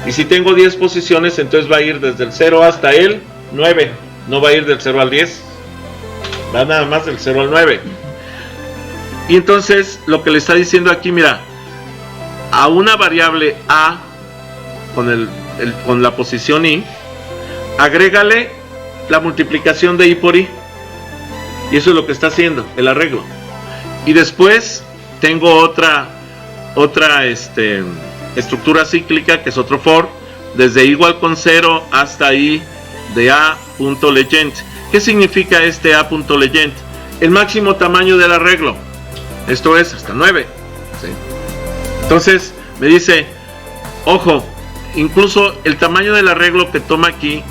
Y si tengo 10 posiciones, entonces va a ir desde el 0 hasta el 9. No va a ir del 0 al 10. Va nada más del 0 al 9. Y entonces lo que le está diciendo aquí, mira, a una variable A con la posición I, agrégale la multiplicación de I por I. Y eso es lo que está haciendo el arreglo. Y después tengo otra estructura cíclica, que es otro for, desde igual con 0 hasta I de A.legend. ¿Qué significa este A.legend? El máximo tamaño del arreglo. Esto es hasta 9. ¿Sí? Entonces me dice, ojo, incluso el tamaño del arreglo que toma aquí,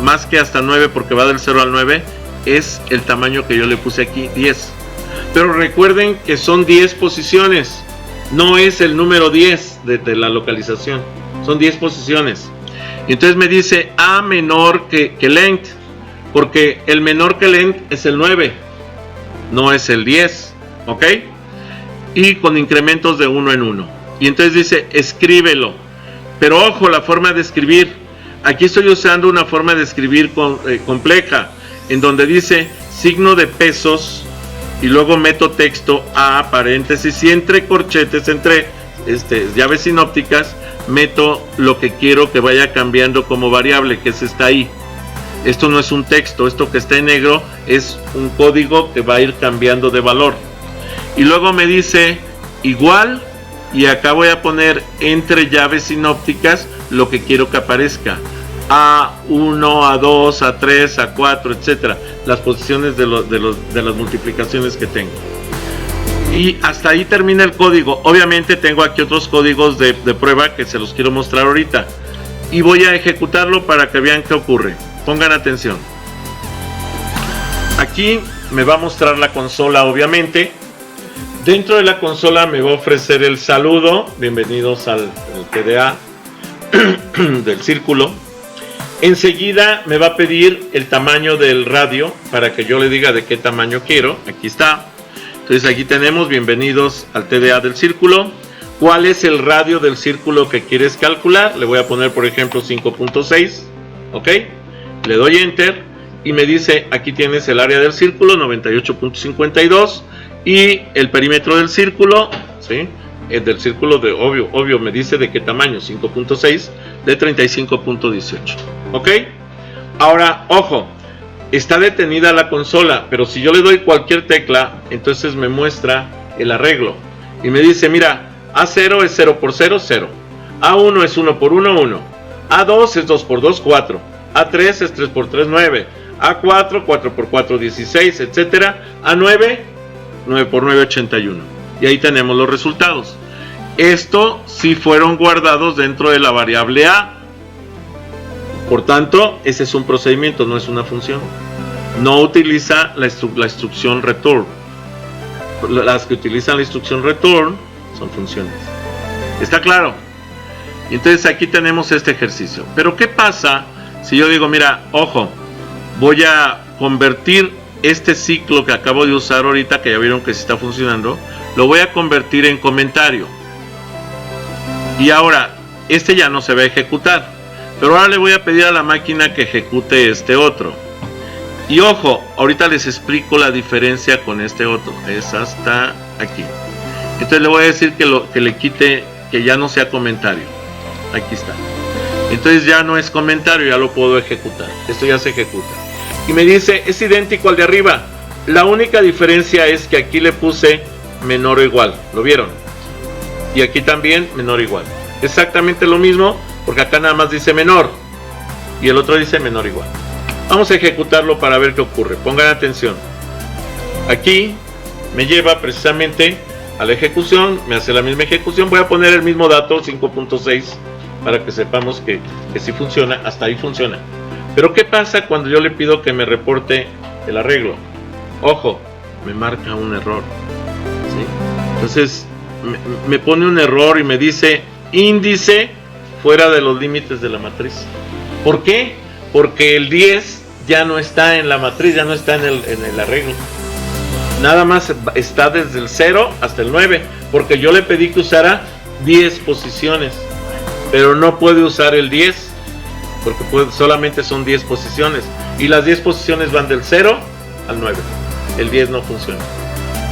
más que hasta 9, porque va del 0 al 9, es el tamaño que yo le puse aquí, 10. Pero recuerden que son 10 posiciones, no es el número 10 de la localización, son 10 posiciones. Y entonces me dice A menor que length, porque el menor que length es el 9, no es el 10, ¿ok? Y con incrementos de 1 en 1. Y entonces dice, escríbelo. Pero ojo, la forma de escribir. Aquí estoy usando una forma de escribir compleja, en donde dice signo de pesos, y luego meto texto A, paréntesis, y entre corchetes, entre llaves sinópticas, meto lo que quiero que vaya cambiando como variable, que es esta I. Esto no es un texto, esto que está en negro es un código que va a ir cambiando de valor. Y luego me dice igual, y acá voy a poner entre llaves sinópticas lo que quiero que aparezca. A1, A2, A3, A4, etcétera. Las posiciones de las multiplicaciones que tengo. Y hasta ahí termina el código. Obviamente tengo aquí otros códigos de prueba que se los quiero mostrar ahorita. Y voy a ejecutarlo para que vean qué ocurre. Pongan atención. Aquí me va a mostrar la consola, obviamente. Dentro de la consola me va a ofrecer el saludo. Bienvenidos al TDA del círculo. Enseguida me va a pedir el tamaño del radio para que yo le diga de qué tamaño quiero. Aquí está. Entonces aquí tenemos bienvenidos al TDA del círculo. ¿Cuál es el radio del círculo que quieres calcular? Le voy a poner, por ejemplo, 5.6. ¿Ok? Le doy Enter y me dice, aquí tienes el área del círculo, 98.52. Y el perímetro del círculo, ¿sí? El del círculo de obvio me dice de qué tamaño, 5.6 de 35.18. ¿Ok? Ahora, ojo, está detenida la consola, pero si yo le doy cualquier tecla, entonces me muestra el arreglo. Y me dice, mira, A0 es 0 por 0, 0. A1 es 1 por 1, 1. A2 es 2 por 2, 4. A3 es 3 por 3, 9. A4, 4 por 4, 16, etcétera. A9, 9 por 9, 81. Y ahí tenemos los resultados. Esto sí fueron guardados dentro de la variable A. Por tanto, ese es un procedimiento, no es una función. No utiliza la instrucción return. Las que utilizan la instrucción return son funciones. ¿Está claro? Y entonces aquí tenemos este ejercicio. Pero ¿qué pasa si yo digo, mira, ojo, voy a convertir este ciclo que acabo de usar ahorita, que ya vieron que sí está funcionando, lo voy a convertir en comentario? Y ahora, este ya no se va a ejecutar, pero ahora le voy a pedir a la máquina que ejecute este otro. Y ojo, ahorita les explico la diferencia con este otro, es hasta aquí. Entonces le voy a decir que le quite, que ya no sea comentario. Aquí está. Entonces ya no es comentario, ya lo puedo ejecutar. Esto ya se ejecuta. Y me dice, es idéntico al de arriba. La única diferencia es que aquí le puse menor o igual. ¿Lo vieron? Y aquí también menor o igual. Exactamente lo mismo, porque acá nada más dice menor. Y el otro dice menor o igual. Vamos a ejecutarlo para ver qué ocurre. Pongan atención. aquí me lleva precisamente a la ejecución, me hace la misma ejecución. Voy a poner el mismo dato, 5.6, para que sepamos que sí funciona. Hasta ahí funciona. Pero ¿qué pasa cuando yo le pido que me reporte el arreglo? Ojo, me marca un error, ¿sí? Entonces me pone un error y me dice índice fuera de los límites de la matriz. ¿Por qué? Porque el 10 ya no está en la matriz, ya no está en el arreglo. Nada más está desde el 0 hasta el 9, porque yo le pedí que usara 10 posiciones, pero no puede usar el 10, porque solamente son 10 posiciones, y las 10 posiciones van del 0 al 9. El 10 no funciona.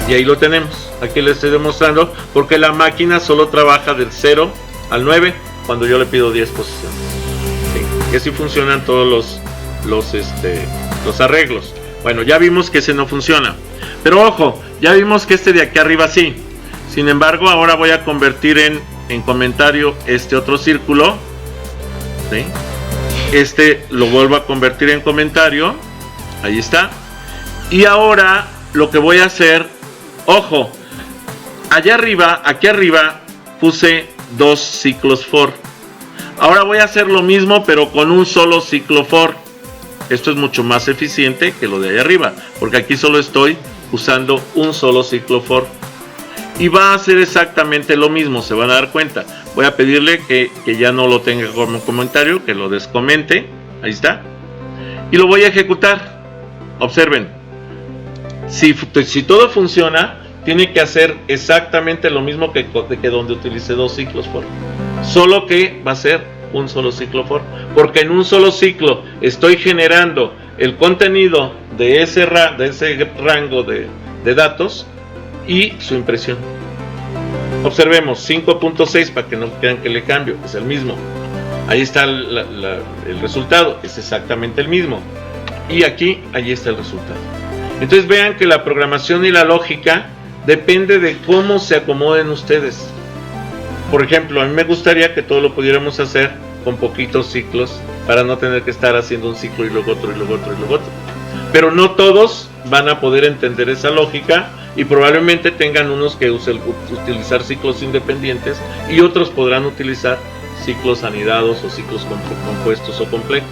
Y ahí lo tenemos. Aquí les estoy demostrando, porque la máquina solo trabaja del 0 al 9 cuando yo le pido 10 posiciones. ¿Sí? Y así funcionan todos los arreglos. Bueno, ya vimos que ese no funciona. Pero ojo, ya vimos que este de aquí arriba sí. Sin embargo, ahora voy a convertir en comentario este otro círculo. ¿Sí? Este lo vuelvo a convertir en comentario. Ahí está. Y ahora lo que voy a hacer, ojo, allá arriba, aquí arriba puse 2 ciclos for. Ahora voy a hacer lo mismo pero con un solo ciclo for. Esto es mucho más eficiente que lo de allá arriba, porque aquí solo estoy usando un solo ciclo for. Y va a hacer exactamente lo mismo, se van a dar cuenta. Voy a pedirle que ya no lo tenga como comentario, que lo descomente. Ahí está. Y lo voy a ejecutar. Observen. Si todo funciona, tiene que hacer exactamente lo mismo que donde utilice 2 ciclos for. Solo que va a ser un solo ciclo for, porque en un solo ciclo estoy generando el contenido de ese rango de datos y su impresión. Observemos 5.6 para que no crean que le cambio, es el mismo. Ahí está el resultado, es exactamente el mismo. Y aquí, ahí está el resultado. Entonces vean que la programación y la lógica depende de cómo se acomoden ustedes. Por ejemplo, a mí me gustaría que todo lo pudiéramos hacer con poquitos ciclos para no tener que estar haciendo un ciclo y luego otro y luego otro y luego otro. Pero no todos van a poder entender esa lógica y probablemente tengan unos que utilizar ciclos independientes y otros podrán utilizar ciclos anidados o ciclos compuestos o complejos.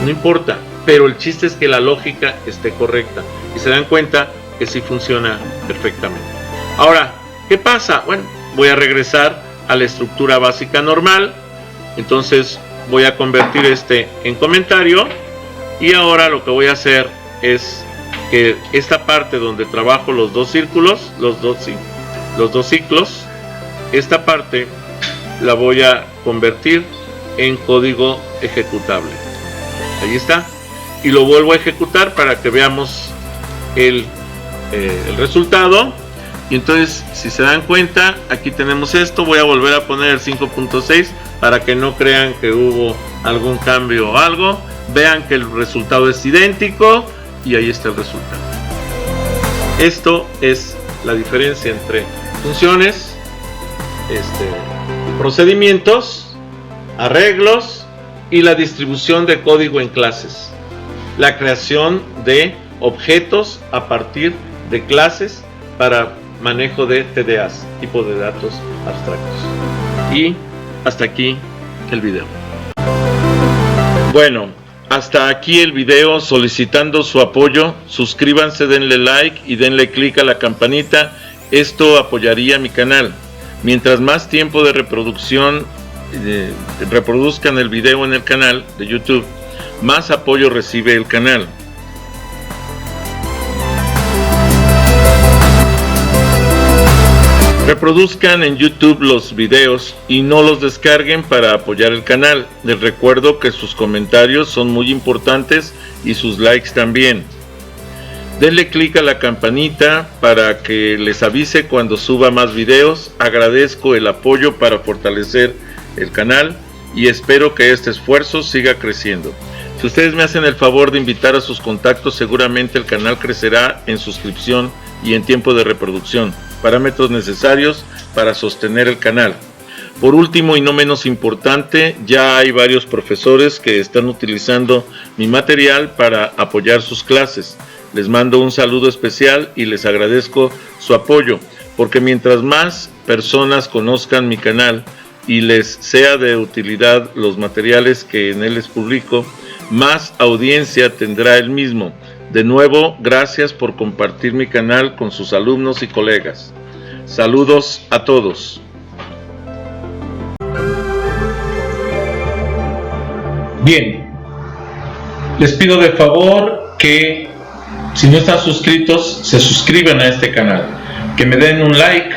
No importa, pero el chiste es que la lógica esté correcta y se dan cuenta que sí funciona perfectamente. Ahora, ¿qué pasa? Bueno, voy a regresar a la estructura básica normal. Entonces voy a convertir este en comentario y ahora lo que voy a hacer es que esta parte donde trabajo los dos círculos, los dos ciclos, esta parte la voy a convertir en código ejecutable. Ahí está. Y lo vuelvo a ejecutar para que veamos el resultado. Y entonces, si se dan cuenta, aquí tenemos esto. Voy a volver a poner el 5.6 para que no crean que hubo algún cambio o algo. Vean que el resultado es idéntico y ahí está el resultado. Esto es la diferencia entre funciones, procedimientos, arreglos y la distribución de código en clases. La creación de objetos a partir de clases para manejo de TDAs, tipo de datos abstractos. Y hasta aquí el video. Bueno, hasta aquí el video. Solicitando su apoyo, suscríbanse, denle like y denle click a la campanita. Esto apoyaría mi canal. Mientras más tiempo de reproducción reproduzcan el video en el canal de YouTube, más apoyo recibe el canal. Reproduzcan en YouTube los videos y no los descarguen para apoyar el canal. Les recuerdo que sus comentarios son muy importantes y sus likes también. Denle click a la campanita para que les avise cuando suba más videos. Agradezco el apoyo para fortalecer el canal y espero que este esfuerzo siga creciendo. Si ustedes me hacen el favor de invitar a sus contactos, seguramente el canal crecerá en suscripción y en tiempo de reproducción, parámetros necesarios para sostener el canal. Por último y no menos importante, ya hay varios profesores que están utilizando mi material para apoyar sus clases. Les mando un saludo especial y les agradezco su apoyo, porque mientras más personas conozcan mi canal y les sea de utilidad los materiales que en él les publico, más audiencia tendrá el mismo. De nuevo, gracias por compartir mi canal con sus alumnos y colegas. Saludos a todos. Bien, les pido de favor que si no están suscritos, se suscriban a este canal, que me den un like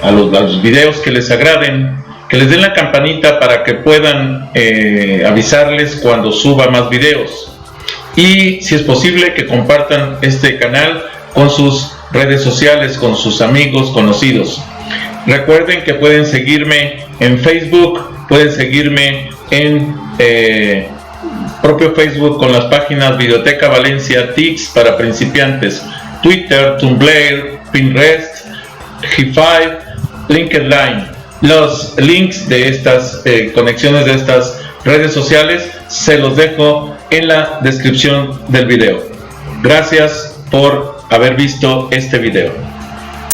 a los videos que les agraden, que les den la campanita para que puedan avisarles cuando suba más videos, y si es posible que compartan este canal con sus redes sociales, con sus amigos, conocidos. Recuerden que pueden seguirme en Facebook, pueden seguirme en propio Facebook con las páginas Videoteca Valencia, TICS para principiantes, Twitter, Tumblr, Pinterest, G5, LinkedIn. Los links de estas conexiones de estas redes sociales se los dejo en la descripción del video. Gracias por haber visto este video.